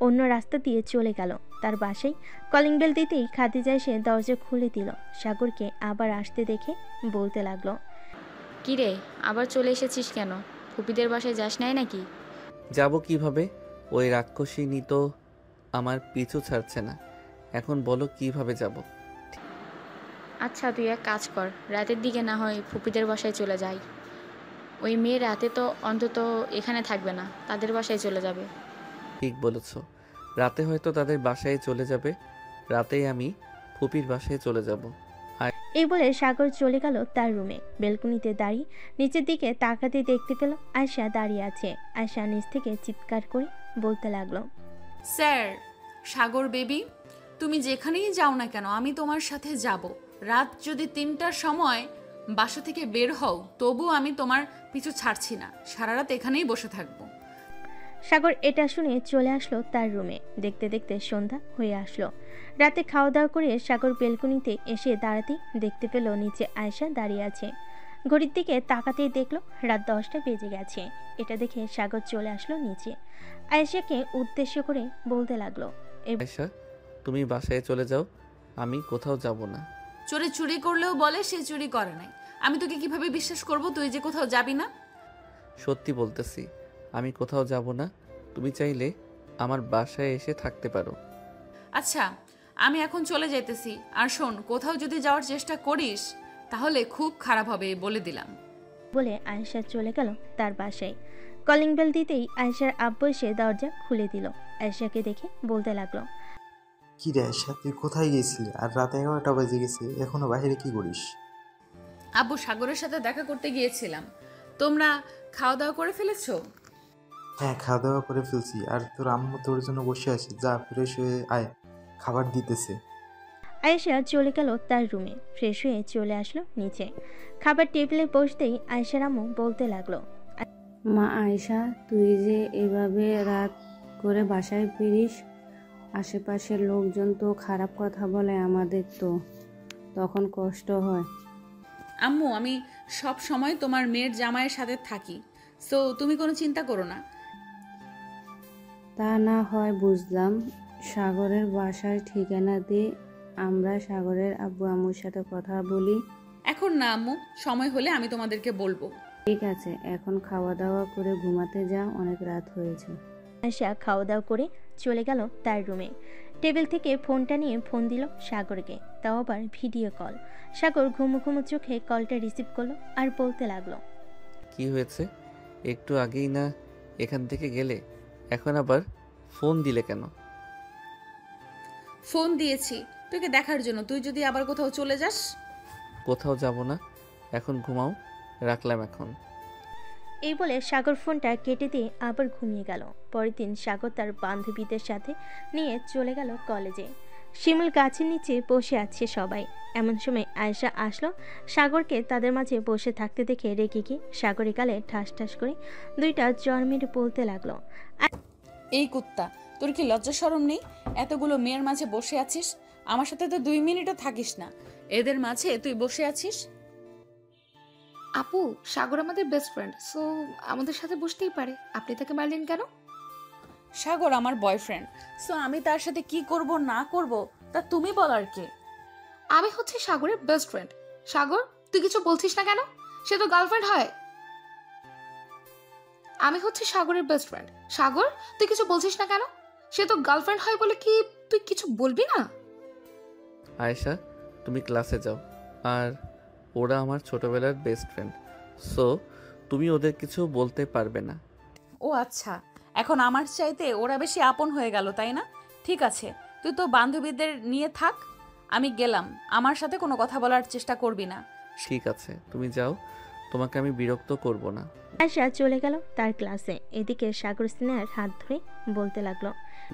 অন্য রাস্তা দিয়ে চলে গেল তার বাসায়। কলিং বেল দিতেই খাদিজা এসে দরজা খুলে দিল। সাগরকে আবার আসতে দেখে বলতে লাগলো, কিরে, আবার চলে এসেছিস কেন? ফুপিদের বাসায় যাস নাই নাকি? যাব কিভাবে? ওই রাক্ষসিনী তো আমার পিছু ছাড়ছে না। এখন বলো কিভাবে যাব? আচ্ছা, তুই এক কাজ কর, রাতের দিকে না হয় ফুপিদের বাসায় চলে যাই। ওই মেয়ে রাতে তো অন্তত এখানে থাকবে না, তাদের বাসায় চলে যাবে। ঠিক বলেছ, রাতে হয়তো তাদের বাসায় চলে যাবে। রাতেই আমি ফুপির বাসায় চলে যাব। এই বলে সাগর চলে গেল তার রুমে। বেলকনিতে দাঁড়িয়ে নিচের দিকে তাকাতে দেখতে পেল আয়শা দাঁড়িয়ে আছে। আয়শা নিচ থেকে চিৎকার করে বলতে লাগলো, স্যার, সাগর বেবি, তুমি যেখানেই যাও না কেন আমি তোমার সাথে যাব। রাত যদি 3টার সময় বাসা থেকে বের হও তবু আমি তোমার পিছু ছাড়ছি না, সারা রাত এখানেই বসে থাকবো। সাগর এটা শুনে চলে আসলো তার রুমে। দেখতে দেখতে সন্ধ্যা হয়ে আসলো। রাতে খাওয়া দাওয়া করে সাগর বেলকনিতে এসে দাঁড়াতেই দেখতে পেল নিচে আয়শা দাঁড়িয়ে আছে। ঘড়ির দিকে তাকাতেই দেখলো রাত 10টা বেজে গেছে। এটা দেখে সাগর চলে আসলো নিচে। আয়েশাকে উদ্দেশ্য করে বলতে লাগলো, আয়শা, তুমি বাসায় চলে যাও, আমি কোথাও যাব না। চোরে চুরি করলেও বলে সে চুরি করে নাই। আমি তোকে কিভাবে বিশ্বাস করব তুই যে কোথাও যাবি না? সত্যি বলতেছি, আমি কোথাও যাব না। তুমি চাইলে আমার বাসায় এসে থাকতে পারো। আচ্ছা, আমি এখন চলে যাইতেছি। আর শোন, কোথাও যদি যাওয়ার চেষ্টা করিস তাহলে খুব খারাপ হবে, বলে দিলাম। বলে আয়েশা চলে গেল তার বাসায়। কলিং বেল দিতেই আয়েশার আব্বু এসে দরজা খুলে দিল। আয়েশাকে দেখে বলতে লাগলো, কি রে আয়শা, তুই কোথায় গেছিলি? আর রাত 11টা বেজে গেছে, এখনো বাইরে কি করিস? আব্বু, সাগরের সাথে দেখা করতে গিয়েছিলাম। তোমরা খাওয়া দাওয়া করে ফেলেছো? হ্যাঁ, খাওয়া দাওয়া করে ফেলছি। আর তোর আম্মু তোর জন্য বসে আছে, যা ফ্রেশ হয়ে আয়, খাবার দিতেছে। আয়েশা চলে গেল তার রুমে। ফ্রেশ হয়ে চলে আসলো নিচে। খাবার টেবিলে বসতেই আয়েশার আম্মু বলতে লাগলো, মা আয়েশা, তুই যে এভাবে রাত করে বাসায় ফিরিস, আশেপাশের লোকজন তো খারাপ কথা বলে, আমাদের তো তখন কষ্ট হয়। আম্মু, আমি সব সময় তোমার মেয়ের জামাইয়ের সাথে থাকি, সো তুমি কোনো চিন্তা করো না। তা না হয় বুঝলাম, সাগরের বাসার ঠিকানা দিয়ে আমরা সাগরের আব্বু আম্মুর সাথে কথা বলি। এখন না আম্মু, সময় হলে আমি তোমাদেরকে বলবো। ঠিক আছে, এখন খাওয়া দাওয়া করে ঘুমাতে যা, অনেক রাত হয়েছে। আয়েশা খাওয়া দাওয়া করে চলে গেল তার রুমে। টেবিল থেকে ফোনটা নিয়ে ফোন দিল সাগরকে, তাও আবার ভিডিও কল। সাগর ঘুমু ঘুমু চোখে কলটা রিসিভ করলো আর বলতে লাগলো, কি হয়েছে? একটু আগেই না এখান থেকে গেলে, এখন আবার ফোন দিলে কেন? ফোন দিয়েছি তোকে দেখার জন্য, তুই যদি আবার কোথাও চলে যাস। কোথাও যাব না, এখন ঘুমাও, রাখলাম এখন। এই বলে সাগর ফোনটা কেটে দিয়ে আবার ঘুমিয়ে গেল। পরের দিন সাগর তার বান্ধবীদের সাথে নিয়ে চলে গেল কলেজে। শিমুল গাছের নিচে বসে আছে সবাই। এমন সময় আয়েশা আসলো। সাগরকে তাদের মাঝে বসে থাকতে দেখে রেগে গিয়ে সাগরের গালে ঠাস ঠাস করে দুইটা জ্বর মেরে বলতে লাগলো, এই কুত্তা, তোর কি লজ্জা শরম নেই? এতগুলো মেয়ের মাঝে বসে আছিস, আমার সাথে তো 2 মিনিটও থাকিস না, এদের মাঝে তুই বসে আছিস। আপু, সাগর আমাদের বেস্ট ফ্রেন্ড, সো আমাদের সাথে বসতেই পারে। আপনি তাকে মারলেন কেন? সাগর আমার বয়ফ্রেন্ড, সো আমি তার সাথে কি করব না করব তা তুমি বলার কে? আমি হচ্ছে সাগরের বেস্ট ফ্রেন্ড। সাগর, তুই কিছু বলছিস না কেন? সে তো গার্লফ্রেন্ড হয়। আমি হচ্ছে সাগরের বেস্ট ফ্রেন্ড। সাগর, তুই কিছু বলছিস না কেন? সে তো গার্লফ্রেন্ড হয় বলে কি তুই কিছু বলবি না? আয়েশা, তুমি ক্লাসে যাও। আর ওরা আমার ছোটবেলার বেস্ট ফ্রেন্ড, সো তুমি ওদের কিছু বলতে পারবে না। ও আচ্ছা, এখন আমার চাইতে ওরা বেশি আপন হয়ে গেল, তাই না? ঠিক আছে, তুই তো বান্ধবীদের নিয়ে থাক, আমি গেলাম। আমার সাথে কোনো কথা বলার চেষ্টা করবি না। ঠিক আছে, তুমি যাও, তোমাকে আমি বিরক্ত করব না। আয়েশা চলে গেল তার ক্লাসে। এদিকে সাগর স্নেহার হাত ধরে বলতে লাগলো,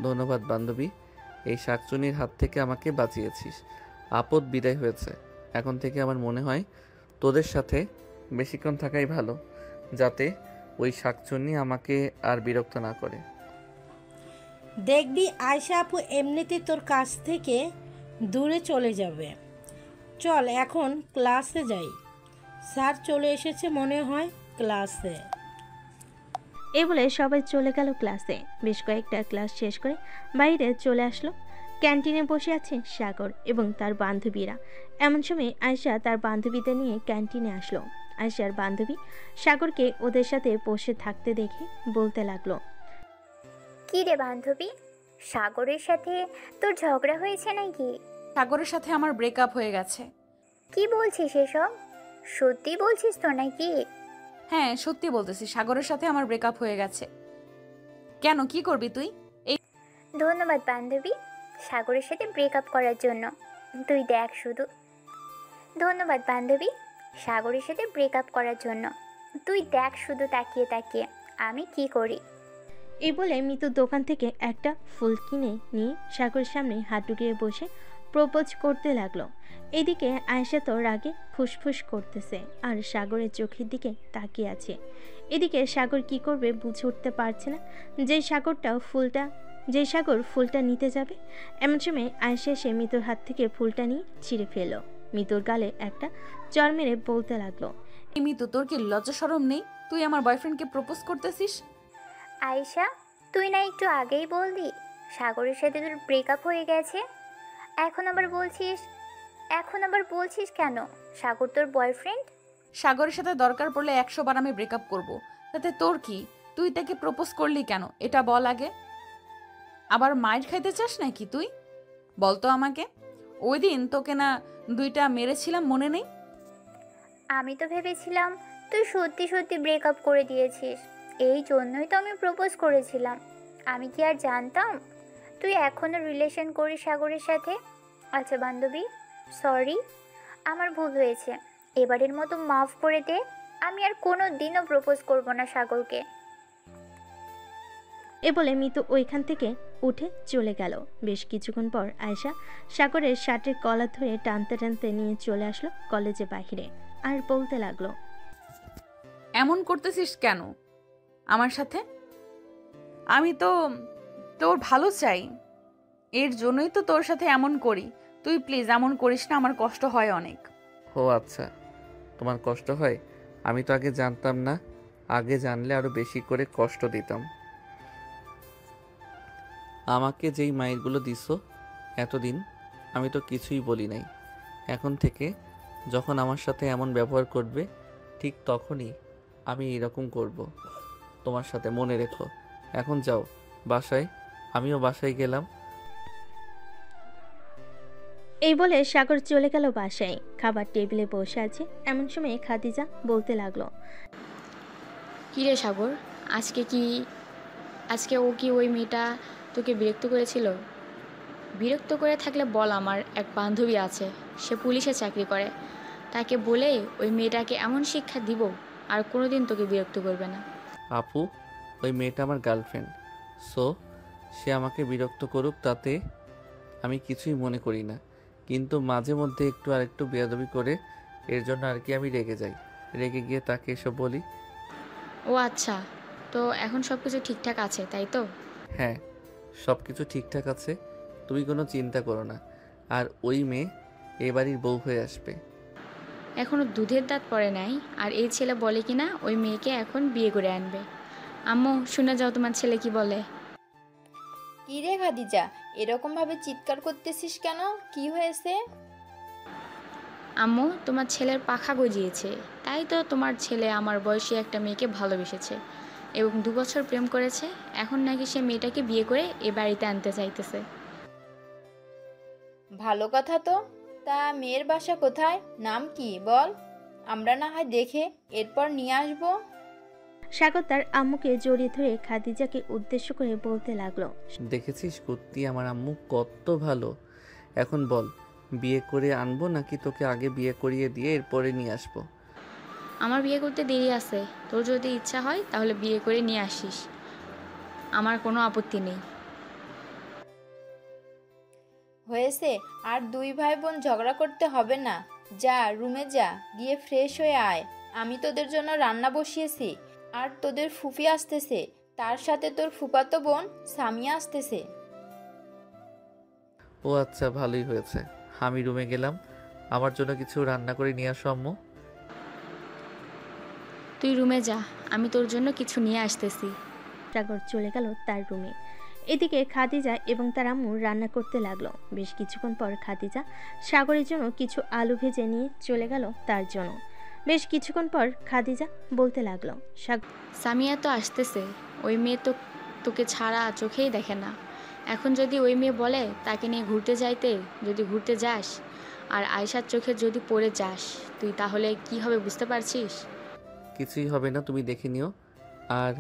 ধন্যবাদ বান্ধবী, এই শাকচুনির হাত থেকে আমাকে বাঁচিয়েছিস। আপদ বিদায় হয়েছে। এখন থেকে আমার মনে হয় তোদের সাথে বেশিক্ষণ থাকাই ভালো, যাতে ওই শাকচুন্নি আমাকে আর বিরক্ত না করে। দেখবি আয়শা আপু এমনিতে তোর কাছ থেকে দূরে চলে যাবে। চল এখন ক্লাসে যাই, স্যার চলে এসেছে মনে হয় ক্লাসে। এই বলে সবাই চলে গেল ক্লাসে। বেশ কয়েকটা ক্লাস শেষ করে বাইরে চলে আসলো। ক্যান্টিনে বসে আছে সাগর এবং তার বান্ধবীরা। এমন সময় আয়েশা তার বান্ধবীদের নিয়ে ক্যান্টিনে আসলো। আয়েশার বান্ধবী সাগরকে ওদের সাথে বসে থাকতে দেখে বলতে লাগলো, কি রে বান্ধবী, সাগরের সাথে তোর ঝগড়া হয়েছে নাকি? সাগরের সাথে আমার ব্রেকআপ হয়ে গেছে। কি বলছিস এসব? সত্যি বলছিস তো নাকি? হ্যাঁ, সত্যি বলতেছি, সাগরের সাথে আমার ব্রেকআপ হয়ে গেছে। কেন, কি করবি তুই? এই ধন্যবাদ বান্ধবী, সাগরের সাথে ব্রেকআপ করার জন্য। তুই দেখ শুধু। ধন্যবাদ বান্ধবী, সাগরের সাথে ব্রেকআপ করার জন্য। তুই দেখ শুধু তাকিয়ে তাকিয়ে আমি কি করি। এই বলে মিতু দোকান থেকে একটা ফুল কিনে নিয়ে সাগরের সামনে হাত ঢুকিয়ে বসে প্রপোজ করতে লাগলো। এদিকে আয়েশা তো রাগে ফুসফুস করতেছে আর সাগরের চোখের দিকে তাকিয়ে আছে। এদিকে সাগর কি করবে বুঝে উঠতে পারছে না। যে সাগর ফুলটা নিতে যাবে, এমন সময় আয়েশা এসে মিতুর হাত থেকে ফুলটা নিয়ে ছিঁড়ে ফেললো। মিতুর গালে একটা চর মেরে বলতে লাগলো, মিতু, তোর কি লজ্জা শরম নেই? তুই আমার বয়ফ্রেন্ডকে প্রপোজ করতেছিস? আয়েশা, তুই না একটু আগেই বললি সাগরের সাথে তোর ব্রেকআপ হয়ে গেছে? এখন আবার বলছিস কেন সাগর তোর বয়ফ্রেন্ড? সাগরের সাথে দরকার পড়লে 100 বার আমি ব্রেকআপ করব, তাতে তোর কি? তুই তাকে প্রপোজ করলি কেন এটা বল আগে। আবার মাইর খাইতে চাস নাকি তুই? বল তো আমাকে। ওই দিন তোকে না 2টা মেরেছিলাম, মনে নেই? আমি তো ভেবেছিলাম তুই সত্যি সত্যি ব্রেকআপ করে দিয়েছিস, এই জন্যই তো আমি প্রপোজ করেছিলাম। আমি কি আর জানতাম তুই এখনো রিলেশন করিস সাগরের সাথে? আচ্ছা বান্ধবী, সরি, আমার ভুল হয়েছে, এবারের মতো মাফ করে দে। আমি আর কোনো দিনও প্রপোজ করব না সাগরকে। এ বলে মিতু ওইখান থেকে উঠে চলে গেল। বেশ কিছুক্ষণ পর আয়েশা সাগরের শার্টের কলার ধরে টানতে টানতে নিয়ে চলে আসলো কলেজে বাহিরে আর বলতে লাগলো, এমন করতেছিস কেন আমার সাথে? আমি তো তোর ভালো চাই, এর জন্যই তো তোর সাথে এমন করি। তুই প্লিজ এমন করিস না, আমার কষ্ট হয় অনেক। ও আচ্ছা, তোমার কষ্ট হয়? আমি তো আগে জানতাম না, আগে জানলে আরো বেশি করে কষ্ট দিতাম। আমাকে যেই মাইরগুলো দিছো এতদিন, আমি তো কিছুই বলি নাই। এখন থেকে যখন আমার সাথে এমন ব্যবহার করবে, ঠিক তখনই আমি এরকম করব তোমার সাথে, মনে রেখো। এখন যাও বাসায়। আমিও বাসায় গেলাম। এই বলে সাগর চলে গেল বাসায়। খাবার টেবিলে বসে আছে এমন সময় খাদিজা বলতে লাগলো, কিরে সাগর, আজকে ও কি ওই মেয়েটা তোকে বিরক্ত করেছিল? বিরক্ত করে থাকলে বল, আমার এক বান্ধবী আছে, সে পুলিশে চাকরি করে, তাকে বলে ওই মেয়েটাকে এমন শিক্ষা দিব আর কোনোদিন তোকে বিরক্ত করবে না। আপু, ওই মেয়েটা আমার গার্লফ্রেন্ড, সো সে আমাকে বিরক্ত করুক তাতে আমি কিছুই মনে করি না, কিন্তু মাঝে মধ্যে একটু আরেকটু বেয়াদবি করে, এর জন্য আর কি আমি রেগে যাই। রেগে গিয়ে তাকে এসব বলি। ও আচ্ছা, তো এখন সব কিছু ঠিকঠাক আছে তাই তো? হ্যাঁ, সব কিছু ঠিকঠাক আছে, তুমি কোনো চিন্তা করো না। আর ওই মেয়ে এ বাড়ির বউ হয়ে আসবে। এখনও দুধের দাঁত পড়ে নাই, আর এই ছেলে বলে কি না ওই মেয়েকে এখন বিয়ে করে আনবে। আম্মু, শুনে যাও তোমার ছেলে কি বলে। কি রে খাদিজা, এরকম ভাবে চিৎকার করতেছিস কেন? কি হয়েছে? আম্মু, তোমার ছেলের পাখা গজিয়েছে, তাই তো তোমার ছেলে আমার বয়সী একটা মেয়েকে ভালোবেসেছে এবং 2 বছর প্রেম করেছে। এখন নাকি সে মেয়েটাকে বিয়ে করে এ বাড়িতে আনতে চাইতেছে। ভালো কথা তো। তা মেয়ের বাসা কোথায়, নাম কি বল, আমরা না হয় দেখে এরপর নিয়ে আসবো। সাগর তার আম্মুকে জড়িয়ে ধরে খাদিজাকে উদ্দেশ্য করে বলতে লাগলো, দেখেছিস কুত্তি, আমার আম্মু কত ভালো। এখন বল, বিয়ে করে আনবো নাকি তোকে আগে বিয়ে করিয়ে দিয়ে এরপরে নিয়ে আসবো? আমার বিয়ে করতে দেরি আছে, তোর যদি ইচ্ছা হয় তাহলে বিয়ে করে নিয়ে আসিস, আমার কোনো আপত্তি নেই। হয়েছে, আর 2 ভাই বোন ঝগড়া করতে হবে না। যা রুমে যা, গিয়ে ফ্রেশ হয়ে আয়। আমি তোদের জন্য রান্না বসিয়েছি, আর তোদের ফুফি আসতেছে, তার সাথে তোর ফুফাতো বোন সামিয়া আসতেছে। ও আচ্ছা, ভালোই হয়েছে। আমি রুমে গেলাম, আমার জন্য কিছু রান্না করে নিয়ে আসো আম্মু। তুই রুমে যা, আমি তোর জন্য কিছু নিয়ে আসতেছি। সাগর চলে গেল তার রুমে। এদিকে খাদিজা এবং তার আম্মু রান্না করতে লাগলো। বেশ কিছুক্ষণ পর খাদিজা সাগরের জন্য কিছু আলু ভেজে নিয়ে চলে গেল তার জন্য। বেশ কিছুক্ষণ পর খাদিজা বলতে লাগলো, সামিয়া তো আসতেছে, ওই মেয়ে তো তোকে ছাড়া চোখেই দেখে না। এখন যদি ওই মেয়ে বলে তাকে নিয়ে ঘুরতে যাইতে, যদি ঘুরতে যাস আর আয়শার চোখে যদি পড়ে যাস, তুই তাহলে কি হবে বুঝতে পারছিস? কিছুই হবে না, তুমি দেখে নিও। আর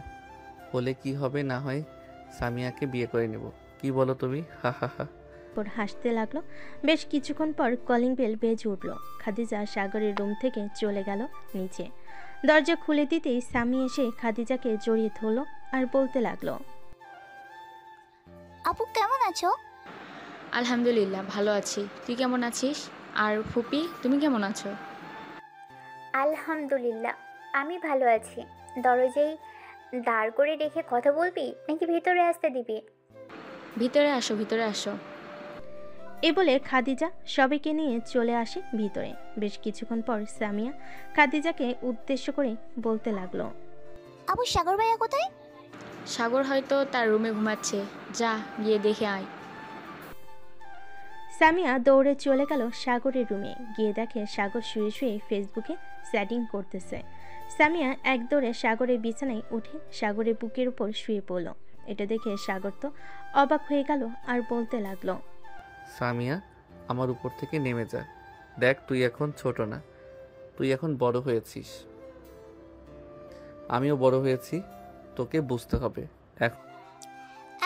হলে কি হবে না হয় সামিয়াকে বিয়ে করে নেব, কি বলো তুমি? হা হা হা। হাসতে লাগলো। বেশ কিছুক্ষণ পর কলিং বেল বেজে উঠল। খাদিজা সাগরের রুম থেকে চলে গেল নিচে। দরজা খুলে দিতেই সামি এসে খাদিজাকে জড়িয়ে ধরলো আর বলতে লাগলো, আপু কেমন আছো? আলহামদুলিল্লাহ ভালো আছি, তুই কেমন আছিস? আর ফুপি, তুমি কেমন আছো? আলহামদুলিল্লাহ আমি ভালো আছি। দরজায় দাঁড় করে রেখে কথা বলবি নাকি ভিতরে আসতে দিবি? ভিতরে আসো, ভিতরে আসো। এ বলে খাদিজা সবাইকে নিয়ে চলে আসে ভিতরে। বেশ কিছুক্ষণ পর সামিয়া খাদিজাকে উদ্দেশ্য করে বলতে লাগলো, আপু সাগর ভাইয়া কোথায়? সাগর হয়তো তার রুমে ঘুমাচ্ছে, যা গিয়ে দেখে আয়। সামিয়া দৌড়ে চলে গেল সাগরের রুমে। গিয়ে দেখে সাগর শুয়ে শুয়ে ফেসবুকে চ্যাটিং করতেছে। সামিয়া এক দৌড়ে সাগরের বিছানায় উঠে সাগরের বুকের উপর শুয়ে পড়ল। এটা দেখে সাগর তো অবাক হয়ে গেল আর বলতে লাগলো, সামিয়া, আমার উপর থেকে নেমে যা। দেখ, তুই এখন ছোট না, তুই এখন বড় হয়েছিস, আমিও বড় হয়েছি, তোকে বুঝতে হবে।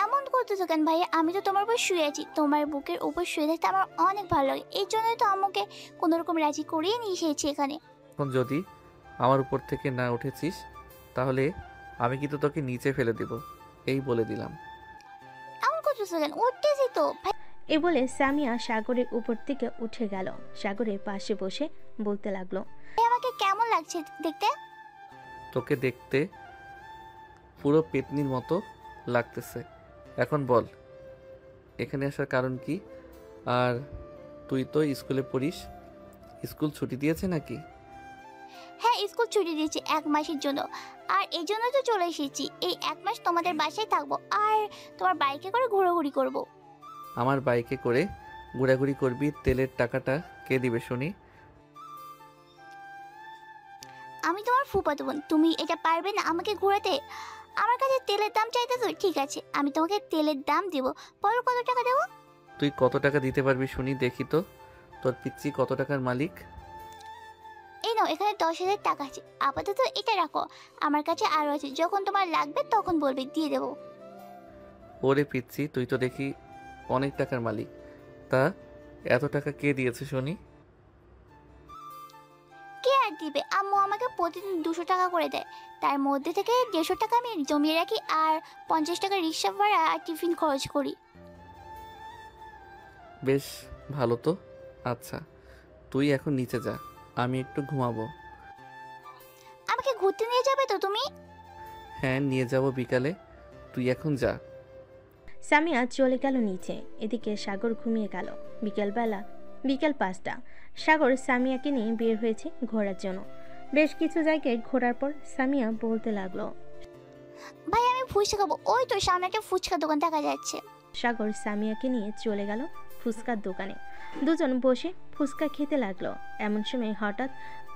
এমন করতেছো কেন ভাইয়া? আমি তো তোমার উপর শুয়ে আছি, তোমার বুকের উপর শুয়ে থাকতে আমার অনেক ভালো লাগে, এই জন্যই তো আমাকে কোনোরকম রাজি করিয়ে নিয়ে এসেছি এখানে। এখন যদি আমার উপর থেকে না উঠেছিস তাহলে আমি কিন্তু তোকে নিচে ফেলে দেব, এই বলে দিলাম। এমন করতেছো কেন? উঠতেছি তো। এ বলে সামিয়া সাগরের উপর থেকে উঠে গেল। সাগরের পাশে বসে বলতে লাগলো, আমাকে কেমন লাগছে দেখতে? তোকে দেখতে পুরো পেতনির মতো লাগতেছে। এখন বল, এখানে আসার কারণ কি? আর তুই তো স্কুলে পড়িস, স্কুল ছুটি দিয়েছে নাকি? হ্যাঁ, স্কুল ছুটি দিয়েছি 1 মাসের জন্য, আর এই জন্য তো চলে এসেছি। এই 1 মাস তোমাদের বাসায় থাকবো আর তোমার বাইকে করে ঘোরাঘুরি করব। আমার বাইকে করে ঘোরাঘুরি করবি, তেলের টাকাটা কে দিবে শুনি? আমি তোমার ফুফাতো বোন, তুমি এটা পারবে না আমাকে ঘোরাতে? আমার কাছে তেলের দাম চাইতেছো, ঠিক আছে আমি তোমাকে তেলের দাম দেব। বলো কত টাকা দেবো? তুই কত টাকা দিতে পারবি শুনি, দেখি তো তোর পিচ্ছি কত টাকার মালিক। এই নাও, এখানে 10,000 টাকা আছে, আপাতত এটা রাখো, আমার কাছে আরও আছে, যখন তোমার লাগবে তখন বলবে, দিয়ে দেবো। ওরে পিচ্ছি, তুই তো দেখি অনেক টাকার মালিক। তা এত টাকা কে দিয়েছে শুনি? কে আর দিবে, আম্মু আমাকে প্রতিদিন 200 টাকা করে দেয়। তার মধ্যে থেকে 150 টাকা আমি জমিয়ে রাখি, আর 50 টাকা রিক্সা ভাড়া আর টিফিন খরচ করি। বেশ ভালো তো। আচ্ছা তুই এখন নিচে যা, আমি একটু ঘুমাবো। আমাকে ঘুরতে নিয়ে যাবে তো তুমি? হ্যাঁ নিয়ে যাব বিকালে, তুই এখন যা। সামিয়া চলে গেল নিচে। এদিকে সাগর ঘুমিয়ে গেল। বিকেল 5টা। সাগর সামিয়াকে নিয়ে বের হয়েছে ঘোরার জন্য। বেশ কিছু জায়গায় ঘোরার পর সামিয়া বলতে লাগলো, ভাই আমি ফুচকা খাবো, ওই তো সামনে একটা ফুচকা দোকান দেখা যাচ্ছে। সাগর সামিয়াকে নিয়ে চলে গেল ফুচকার দোকানে। দুজন বসে ফুচকা খেতে লাগলো। এমন সময় হঠাৎ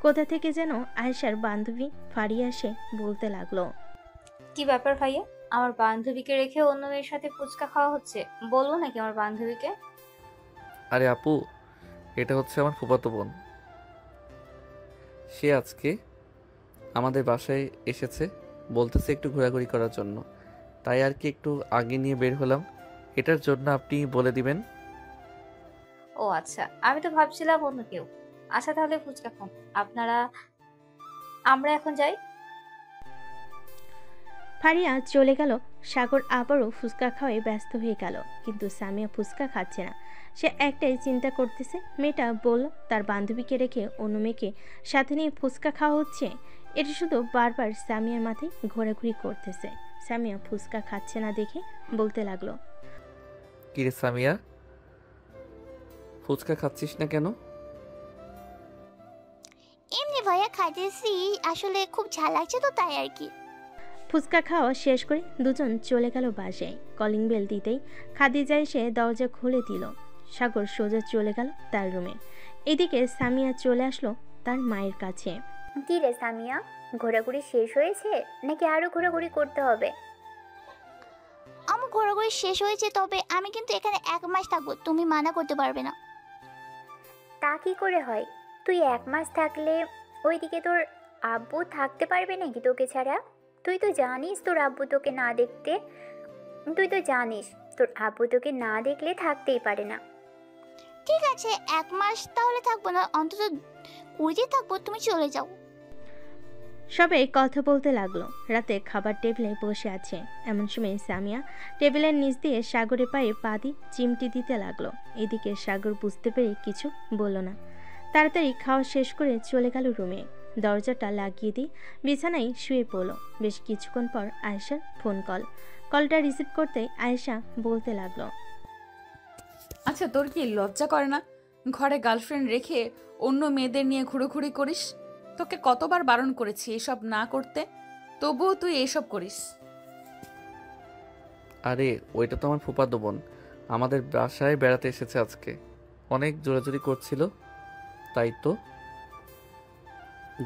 কোথা থেকে যেন আয়েশার বান্ধবী ফারিয়া এসে বলতে লাগলো, কি ব্যাপার ভাইয়া, আমার বান্ধবীকে রেখে অন্য মেয়ের সাথে ফুচকা খাওয়া হচ্ছে? বলবো নাকি আমার বান্ধবীকে? আরে আপু, এটা হচ্ছে আমার ফুফাতো বোন। সে আজকে আমাদের বাসায় এসেছে, বলতেছে একটু ঘোরাঘুরি করার জন্য, তাই আর কি একটু আগে নিয়ে বের হলাম। এটার জন্য আপনি বলে দিবেন। ও আচ্ছা, আমি তো ভাবছিলাম অন্য কেউ। আচ্ছা তাহলে ফুচকা খান আমরা এখন যাই। ফারিয়া চলে গেল। সাগর আবারও ফুচকা খাওয়ায় ব্যস্ত হয়ে গেল, কিন্তু সামিয়া ফুচকা খাচ্ছে না। সে একটাই চিন্তা করতেছে, মেয়েটা বলল তার বান্ধবীকে রেখে অন্য মেয়েকে সাথে নিয়ে ফুচকা খাওয়া হচ্ছে। এটা শুধু বারবার সামিয়ার মাথায় ঘোরাঘুরি করতেছে। সামিয়া ফুচকা খাচ্ছে না দেখে বলতে লাগলো, কিরে সামিয়া, ফুচকা খাচ্ছিস না কেন? এমনি ভাইয়া খাইতেছি, আসলে খুব ঝাল লাগছে তো তাই আর কি। ফুচকা খাওয়া শেষ করে দুজন চলে গেল বাসায়। কলিং বেল দিতেই খাদিজা এসে দরজা খুলে দিল। সাগর সোজা চলে গেল তার রুমে। এদিকে সামিয়া চলে আসলো তার মায়ের কাছে। কি রে সামিয়া, ঘোরাঘুরি শেষ হয়েছে নাকি আরো ঘোরাঘুরি করতে হবে? আমার ঘোরাঘুরি শেষ হয়েছে, তবে আমি কিন্তু এখানে 1 মাস থাকবো, তুমি মানা করতে পারবে না। তা কি করে হয়? তুই 1 মাস থাকলে ওইদিকে তোর আব্বু থাকতে পারবে নাকি তোকে ছাড়া? তুই তো জানিস তোর আব্বু তোকে না দেখলে থাকতেই পারে না। ঠিক আছে 1 মাস তাহলে থাকবো না, অন্তত 20 দিন থাকবো, তুমি চলে যাও। সবাই কথা বলতে লাগলো। রাতে খাবার টেবিলে বসে আছে। এমন সময় সামিয়া টেবিলের নিচ দিয়ে সাগরের পায়ে পা দিয়ে চিমটি দিতে লাগলো। এদিকে সাগর বুঝতে পেরে কিছু বলল না। তাড়াতাড়ি খাওয়া শেষ করে চলে গেল রুমে। দরজাটা লাগিয়ে দিয়ে বিছানায় শুয়ে পড়ল। বেশ কিছুক্ষণ পর আয়েশার ফোন কলটা রিসিভ করতে আয়েশা বলতে লাগলো, আচ্ছা তোর কি লজ্জা করে না ঘরে গার্লফ্রেন্ড রেখে অন্য মেয়েদের নিয়ে ঘুরোঘুরি করিস? তোকে কতবার বারণ করেছি এসব না করতে, তবুও তুই এসব করিস। আরে ওইটা তো আমার ফুফাতো বোন, আমাদের বাসায় বেড়াতে এসেছে আজকে। অনেক জোরাজুরি করছিল, তাই তো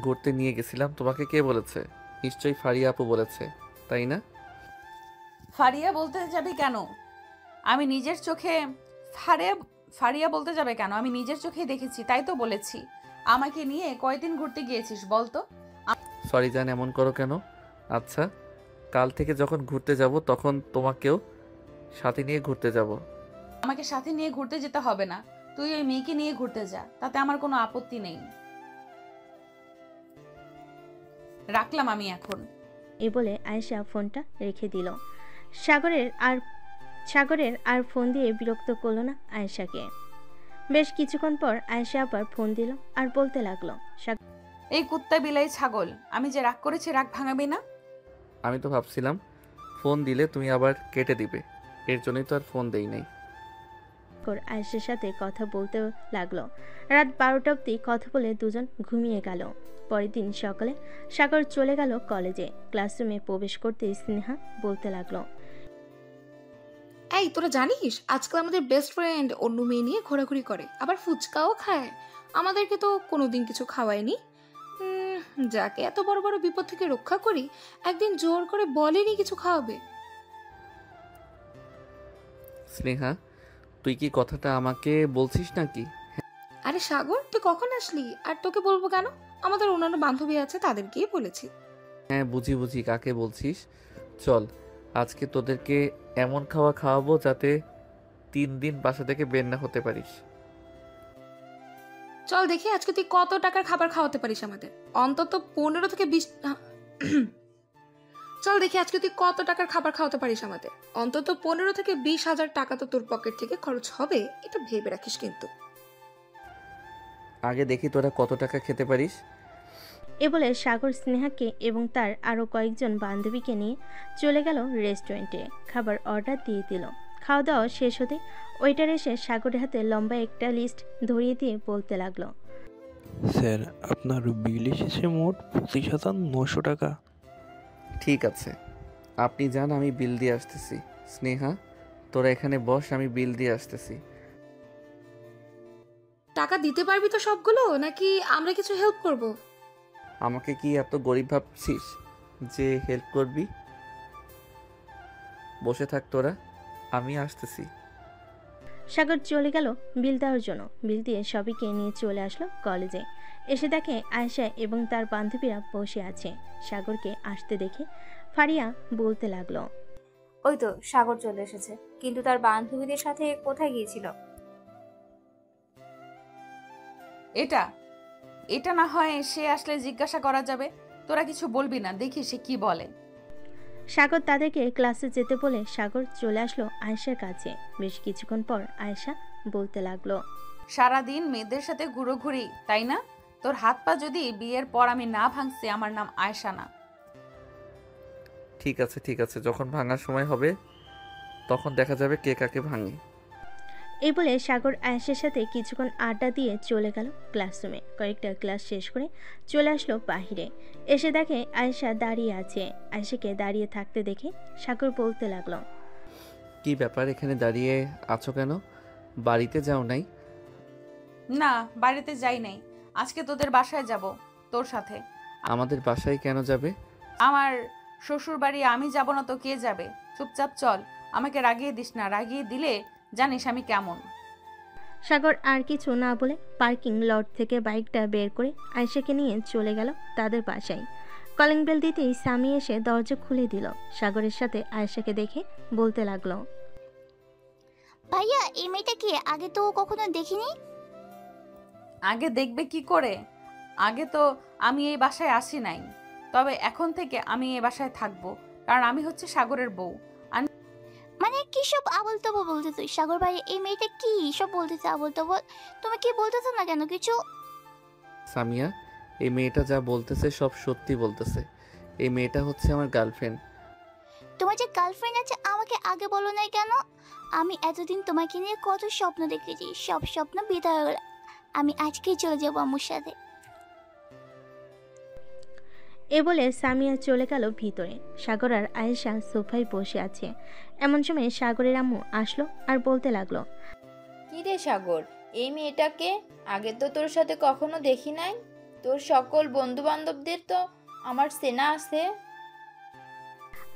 ঘুরতে নিয়ে গেছিলাম। তোমাকে কে বলেছে? নিশ্চয়ই ফারিয়া আপু বলেছে, তাই না? ফারিয়া বলতে যাবে কেন? আমি নিজের চোখে ফারিয়া বলতে যাবে কেন? আমি নিজের চোখেই দেখেছি, তাই তো বলেছি। আমাকে নিয়ে কয়দিন ঘুরতে গিয়েছিস বলতো? সরি জান, এমন করো কেন? আচ্ছা কাল থেকে যখন ঘুরতে যাব তখন তোমাকেও সাথে নিয়ে ঘুরতে যাব। আমাকে সাথে নিয়ে ঘুরতে যেতে হবে না, তুই ওই মেয়েকে নিয়ে ঘুরতে যা, তাতে আমার কোনো আপত্তি নেই। রাখলাম আমি এখন। এই বলে আয়েশা ফোনটা রেখে দিল। সাগরের আর ফোন দিয়ে বিরক্ত করলো না আয়েশাকে। বেশ কিছুক্ষণ পর আয়েশা আবার ফোন দিল আর বলতে লাগলো, এই কুত্তা বিলাই ছাগল, আমি যে রাগ করেছি রাগ ভাঙাবি না? আমি তো ভাবছিলাম ফোন দিলে তুমি আবার কেটে দিবে, এর জন্যই তো আর ফোন দেই নাই। আয়েশার সাথে কথা বলতে লাগলো। রাত 12টা অবধি কথা বলে দুজন ঘুমিয়ে গেল। পরের দিন সকালে সাগর চলে গেল কলেজে। ক্লাসরুমে প্রবেশ করতে স্নেহা বলতে লাগলো, এই তোরা জানিস আজকাল আমাদের বেস্ট ফ্রেন্ড অন্য মেয়ে নিয়ে ঘোরাঘুরি করে, আবার ফুচকাও খায়। আমাদেরকে তো কোনোদিন কিছু খাওয়ায়নি। যাকে এত বড় বড় বিপদ থেকে রক্ষা করি, একদিন জোর করে বলেনি কিছু খাওয়াবে। স্নেহা, তুই কি কথাটা আমাকে বলছিস নাকি? আরে সাগর, তুই কখন আসলি? আর তোকে বলবো কেন? আমাদের অন্যান্য বান্ধবী আছে, তাদেরকেই বলেছি। হ্যাঁ বুঝি কাকে বলছিস। চল আজকে তোদেরকে এমন খাওয়াবো যাতে 3 দিন বাসা থেকে বের না হতে পারিস। চল দেখি আজকে তুই কত টাকার খাবার খাওয়াতে পারিস আমাদের। অন্তত 15 থেকে 20 চল দেখি আজকে তুই কত টাকার খাবার খাওয়াতে পারিস আমাদের। অন্তত 15 থেকে 20,000 টাকা তো তোর পকেট থেকে খরচ হবে, এটা ভেবে রাখিস কিন্তু। আগে দেখি তোরা কত টাকা খেতে পারিস। এ বলে সাগর স্নেহাকে এবং তার আরও কয়েকজন বান্ধবীকে নিয়ে চলে গেল রেস্টুরেন্টে। খাবার অর্ডার দিয়ে দিল। খাওয়া দাওয়া শেষ হতে ওয়েটার এসে সাগরের হাতে লম্বা একটা লিস্ট ধরিয়ে দিয়ে বলতে লাগলো, স্যার আপনার বিল এসেছে মোট 25,900 টাকা। ঠিক আছে, আপনি যান, আমি বিল দিয়ে আসতেছি। স্নেহা, তোরা এখানে বস, আমি বিল দিয়ে আসতেছি। টাকা দিতে পারবি তো সবগুলো, নাকি আমরা কিছু হেল্প করব? আমাকে কি এত গরিব ভাবছিস যে হেল্প করবি? বসে থাক তোরা, আমি আসতেছি। সাগর চলে গেল বিল দেওয়ার জন্য। বিল দিয়ে সবাইকে নিয়ে চলে আসলো কলেজে। এসে দেখে আয়েশা এবং তার বান্ধবীরা বসে আছে। সাগরকে আসতে দেখে ফারিয়া বলতে লাগলো, ওই তো সাগর চলে এসেছে, কিন্তু তার বান্ধবীদের সাথে কোথায় গিয়েছিল? এটা এটা না হয় সে আসলে জিজ্ঞাসা করা যাবে। তোরা কিছু বলবি না, দেখি সে কি বলে। সাগর তাদেরকে ক্লাসে যেতে বলে সাগর চলে আসলো আয়েশার কাছে। বেশ কিছুক্ষণ পর আয়েশা বলতে লাগলো, সারাদিন মেয়েদের সাথে ঘুরোঘুরি, তাই না? তোর হাত পা যদি বিয়ের পর আমি না ভাঙছি, আমার নাম আয়েশা না। ঠিক আছে ঠিক আছে, যখন ভাঙার সময় হবে তখন দেখা যাবে কে কাকে ভাঙে। এই বলে সাগর আয়েশার সাথে কিছুক্ষণ আড্ডা দিয়ে চলে গেল ক্লাসরুমে। কয়েকটা ক্লাস শেষ করে চলে আসলো বাহিরে। এসে দেখে আয়েশা দাঁড়িয়ে আছে। আয়েশাকে দাঁড়িয়ে থাকতে দেখে সাগর বলতে লাগলো, কি ব্যাপার, এখানে দাঁড়িয়ে আছো কেন? বাড়িতে যাও নাই? না, বাড়িতে যাই নাই, আজকে তোদের বাসায় যাব তোর সাথে। আমাদের বাসায় কেন যাবে? আমার শ্বশুর বাড়ি আমি যাব না তো কে যাবে? চুপচাপ চল, আমাকে রাগিয়ে দিস না, রাগিয়ে দিলে জানিস আমি কেমন। সাগর আর কিছু না বলে পার্কিং লট থেকে বাইকটা বের করে আয়েশাকে নিয়ে চলে গেল তাদের বাসায়। কলিং বেল দিতেই স্বামী এসে দরজা খুলে দিল। সাগরের সাথে আয়েশাকে দেখে বলতে লাগলো, ভাইয়া এই মেয়েটা কি? আগে তো কখনো দেখিনি। আগে দেখবে কি করে? আগে তো আমি এই বাসায় আসি নাই, তবে এখন থেকে আমি এই বাসায় থাকবো, কারণ আমি হচ্ছে সাগরের বউ। মানে কি সব আবল তাবল বলতেছ সাগর ভাই? এই মেয়েটা কি সব বলতেছে আবল তাবল? তুমি কি বলতেছো না কেন কিছু? সামিয়া, এই মেয়েটা যা বলতেছে সব সত্যি বলতেছে। এই মেয়েটা হচ্ছে আমার গার্লফ্রেন্ড। তোমার যে গার্লফ্রেন্ড আছে আমাকে আগে বলো নাই কেন? আমি এতদিন তোমাকে নিয়ে কত স্বপ্ন দেখেছি, সব স্বপ্ন বিদায় হয়ে গেল। আমি আজকেই চলে যাবো আম্মুর সাথে। এ বলে সামিয়া চলে গেল ভিতরে। সাগর আর আয়েশা সোফায় বসে আছে। এমন সময় সাগরের আম্মু আসলো আর বলতে লাগলো, কি রে সাগর, এই মেয়েটাকে আগে তো তোর সাথে কখনো দেখি নাই। তোর সকল বন্ধু বান্ধবদের তো আমার চেনা আছে।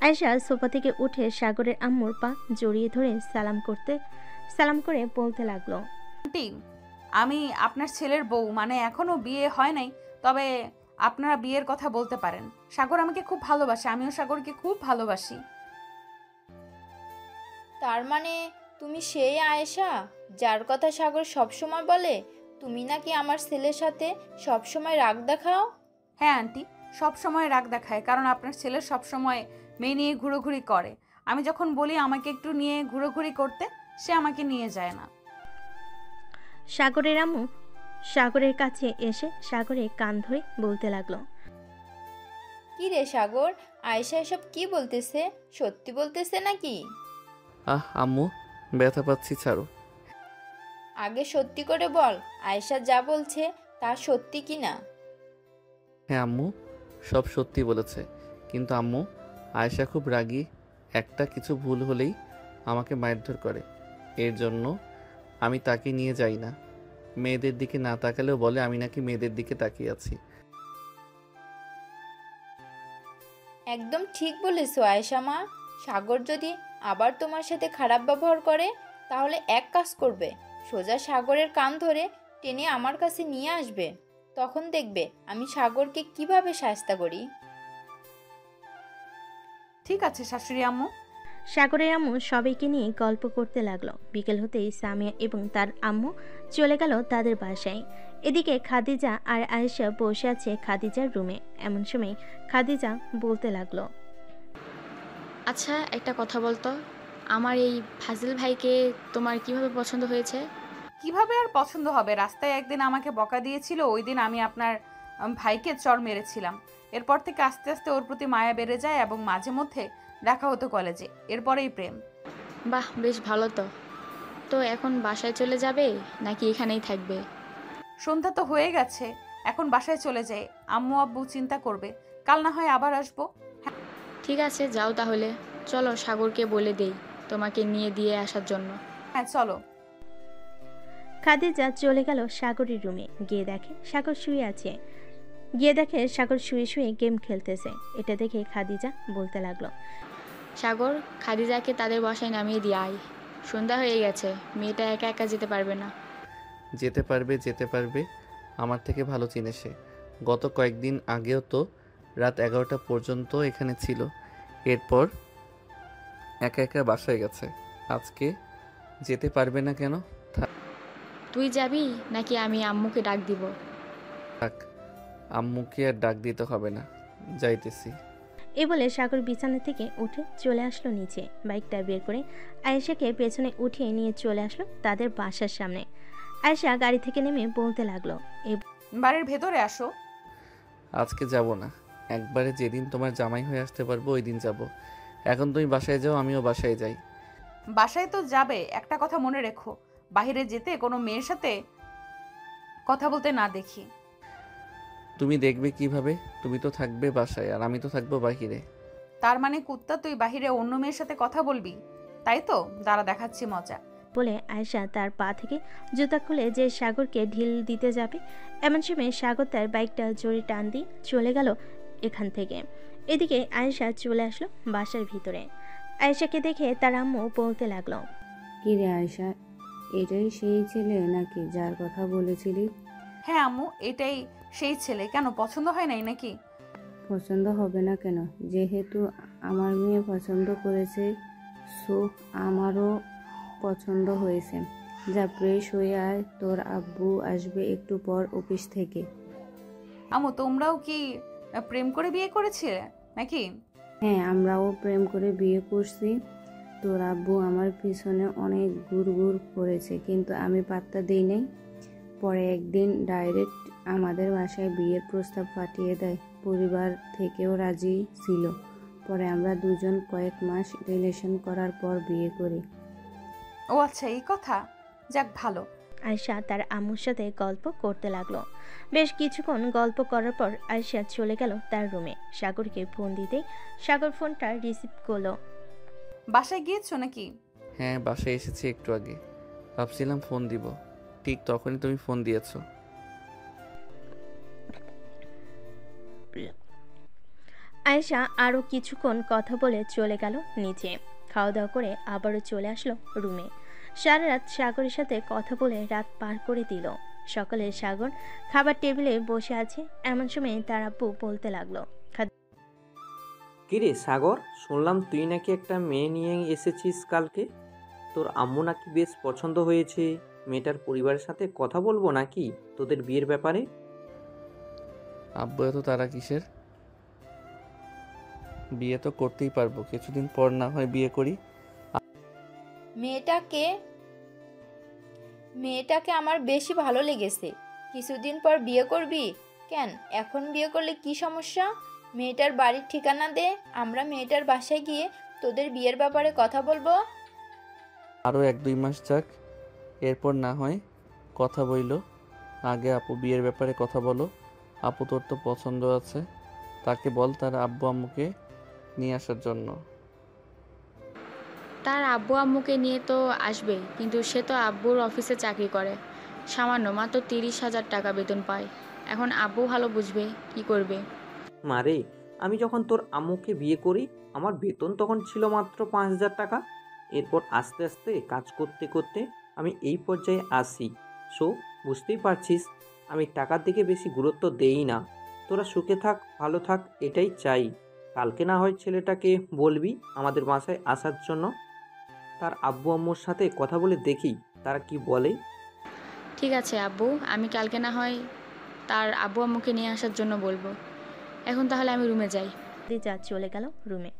আয়েশা সোফা থেকে উঠে সাগরের আম্মুর পা জড়িয়ে ধরে সালাম করে বলতে লাগলো, আন্টি, আমি আপনার ছেলের বউ, মানে এখনো বিয়ে হয় নাই, তবে আপনারা বিয়ের কথা বলতে পারেন। সাগর আমাকে খুব ভালোবাসে, আমিও সাগরকে খুব ভালোবাসি। তার মানে তুমি সেই আয়েশা যার কথা সাগর সবসময় বলে? তুমি নাকি আমার ছেলের সাথে সবসময় রাগ দেখাও? হ্যাঁ আন্টি, সব সময় রাগ দেখায়, কারণ আপনার ছেলে সব সময় মেয়ে নিয়ে ঘুরোঘুরি করে। আমি যখন বলি আমাকে একটু নিয়ে ঘুরোঘুরি করতে, সে আমাকে নিয়ে যায় না। সাগরের আম্মু সাগরের কাছে এসে সাগরের কান ধরে বলতে লাগলো, কি রে সাগর, আয়েশা এসব কি বলতেছে? সত্যি বলতেছে নাকি? আম্মু, ব্যথা পাচ্ছি, ছাড়ো। আগে সত্যি করে বল, আয়েশা যা বলছে তা সত্যি কি না? হ্যাঁ আম্মু, সব সত্যি বলেছে। কিন্তু আম্মু, আয়েশা খুব রাগী। একটা কিছু ভুল হলেই আমাকে মারধর করে। এর জন্য আমি তাকে নিয়ে যাই না। মেয়েদের দিকে না তাকালেও বলে আমি নাকি মেয়েদের দিকে তাকিয়ে আছি। একদম ঠিক বলেছো আয়েশা মা। সাগর যদি আবার তোমার সাথে খারাপ ব্যবহার করে তাহলে এক কাজ করবে, সোজা সাগরের কান ধরে টেনে আমার কাছে নিয়ে আসবে। তখন দেখবে আমি সাগরকে কিভাবে শাস্তি করি। ঠিক আছে শাশুড়ি আম্মু। সাগরের আম্মু সবাইকে নিয়ে গল্প করতে লাগলো। বিকেল হতেই সামিয়া এবং তার আম্মু চলে গেল তাদের বাসায়। এদিকে খাদিজা আর আয়েশা বসে আছে খাদিজার রুমে। এমন সময় খাদিজা বলতে লাগলো, আচ্ছা একটা কথা বলতো, আমার এই ফাজিল ভাইকে তোমার কিভাবে পছন্দ হয়েছে? কিভাবে আর পছন্দ হবে? রাস্তায় একদিন আমাকে বকা দিয়েছিল, ওই দিন আমি আপনার ভাইকে চড় মেরেছিলাম। এরপর থেকে আস্তে আস্তে ওর প্রতি মায়া বেড়ে যায় এবং মাঝে মধ্যে দেখা হতো কলেজে, এরপরেই প্রেম। বাহ, বেশ ভালো তো। তো এখন বাসায় চলে যাবে নাকি এখানেই থাকবে? সন্ধ্যা তো হয়ে গেছে, এখন বাসায় চলে যাই। আম্মু আব্বু চিন্তা করবে, কাল না হয় আবার আসবো। ঠিক আছে, যাও তাহলে। চলো সাগরকে বলে দেই তোমাকে নিয়ে দিয়ে আসার জন্য। হ্যাঁ চলো। খাদিজা চলে গেল সাগরের রুমে। গিয়ে দেখে সাগর শুয়ে শুয়ে গেম খেলতেছে। এটা দেখে খাদিজা বলতে লাগলো, সাগর, খাদিজাকে তাদের বাসায় নামিয়ে দিয়ে আয়। সন্ধ্যা হয়ে গেছে, মেয়েটা একা একা যেতে পারবে না। যেতে পারবে, আমার থেকে ভালো চিনে সে। গত কয়েকদিন আগেও তো রাত 11টা পর্যন্ত এখানে ছিল, এরপর একা একা বাসায় গেছে। আজকে যেতে পারবে না কেন? তুই যাবি নাকি আমি আম্মুকে ডাক দিব? থাক, আম্মুকে আর ডাক দিতে হবে না, যাইতেছি। এ বলে সাগর বিছানা থেকে উঠে চলে আসলো নিচে। বাইকটা বের করে আয়েশাকে পেছনে উঠিয়ে নিয়ে চলে আসলো তাদের বাসার সামনে। আয়েশা গাড়ি থেকে নেমে বলতে লাগলো, বাড়ির ভেতরে আসো। আজকে যাব না, একবারে যেদিন তোমার জামাই হয়ে আসতে পারবো ওই দিন যাব। এখন তুমি বাসায় যাও, আমিও বাসায় যাই। বাসায় তো যাবে, একটা কথা মনে রেখো, বাইরে যেতে কোনো মেয়ের সাথে কথা বলতে না দেখি। তুমি দেখবে কিভাবে? তুমি তো থাকবে বাসায় আর আমি তো থাকবো বাহিরে। তার মানে কুত্তা, তুই বাহিরে অন্য মেয়ের সাথে কথা বলবি, তাই তো? দাঁড়া দেখাচ্ছি মজা। বলে আয়েশা তার পা থেকে জুতা খুলে যে সাগরকে ঢিল দিতে যাবে, এমন সময় সাগর তার বাইকটা জোরে টান দিয়ে চলে গেল এখান থেকে। এদিকে আয়েশা চলে আসলো বাসার ভিতরে। আয়েশাকে দেখে তার আম্মু বলতে লাগলো, কি রে আয়েশা, এটাই সেই ছেলে নাকি যার কথা বলেছিলি? হ্যাঁ আম্মু, এটাই সেই ছেলে। কেন, পছন্দ হয় নাই নাকি? পছন্দ হবে না কেন? যেহেতু আমার মেয়ে পছন্দ করেছে, সো আমারও পছন্দ হয়েছে। যা ফ্রেশ হয়ে আয়, তোর আব্বু আসবে একটু পর অফিস থেকে। আম্মু, তোমরাও কি প্রেম করে বিয়ে করেছিলে নাকি? হ্যাঁ, আমরাও প্রেম করে বিয়ে করছি। তোর আব্বু আমার পিছনে অনেক ঘুরঘুর করেছে, কিন্তু আমি পাত্তা দিই নাই। পরে একদিন ডাইরেক্ট আমাদের বাসায় বিয়ের প্রস্তাব পাঠিয়ে দেয়। পরিবার থেকেও রাজি ছিল। পরে আমরা দুজন কয়েক মাস রিলেশন করার পর বিয়ে করি। ও আচ্ছা, এই কথা। যাক ভালো। আয়েশা তার আম্মুর সাথে গল্প করতে লাগলো। বেশ কিছুক্ষণ গল্প করার পর আয়েশা চলে গেল তার রুমে। সাগরকে ফোন দিতেই সাগর ফোনটা রিসিভ করলো। বাসায় গিয়েছো নাকি? হ্যাঁ, বাসায় এসেছি একটু আগে। ভাবছিলাম ফোন দিব, ঠিক তখনই তুমি ফোন দিয়েছো। আয়েশা আরও কিছুক্ষণ কথা বলে চলে গেল নিচে। খাওয়া দাওয়া করে আবারও চলে আসলো রুমে। সারা রাত সাগরের সাথে কথা বলে রাত পার করে দিল। সকালে সাগর খাবার টেবিলে বসে আছে, এমন সময় তার আব্বু বলতে লাগলো, কিরে সাগর, শুনলাম তুই নাকি একটা মেয়ে নিয়ে এসেছিস কালকে। তোর আম্মু নাকি বেশ পছন্দ হয়েছে। মেয়েটার পরিবারের সাথে কথা বলবো নাকি তোদের বিয়ের ব্যাপারে? আব্বু এত তারা কিসের? বিয়ে তো করতেই পারবো, কিছুদিন পর না হয় বিয়ে করি। মেয়েটাকে আমার বেশি ভালো লেগেছে। কিছুদিন পর বিয়ে করবি কেন? এখন বিয়ে করলে কি সমস্যা? মেয়েটার বাড়ির ঠিকানা দে, আমরা মেয়েটার বাসায় গিয়ে তোদের বিয়ের ব্যাপারে কথা বলবো। আরও 1-2 মাস যাক, এরপর না হয় কথা বইল। আগে আপু বিয়ের ব্যাপারে কথা বলো। আপু তোর তো পছন্দ আছে, তাকে বল তার আব্বু আম্মুকে নিয়ে আসার জন্য। তার আব্বু আম্মুকে নিয়ে তো আসবে, কিন্তু সে তো আব্বুর অফিসে চাকরি করে। সামান্য মাত্র 30,000 টাকা বেতন পায়। এখন আব্বু ভালো বুঝবে কি করবে। মারে, আমি যখন তোর আম্মুকে বিয়ে করি আমার বেতন তখন ছিল মাত্র 5,000 টাকা। এরপর আস্তে আস্তে কাজ করতে করতে আমি এই পর্যায়ে আসি। সো বুঝতেই পারছিস আমি টাকার দিকে বেশি গুরুত্ব দেই না। তোরা সুখে থাক, ভালো থাক, এটাই চাই। কালকে না হয় ছেলেটাকে বলবি আমাদের বাসায় আসার জন্য। তার আব্বু আম্মুর সাথে কথা বলে দেখি তারা কি বলে। ঠিক আছে আব্বু, আমি কালকে না হয় তার আব্বু আম্মুকে নিয়ে আসার জন্য বলবো। এখন তাহলে আমি রুমে যাই। খাদিজা চলে গেল রুমে।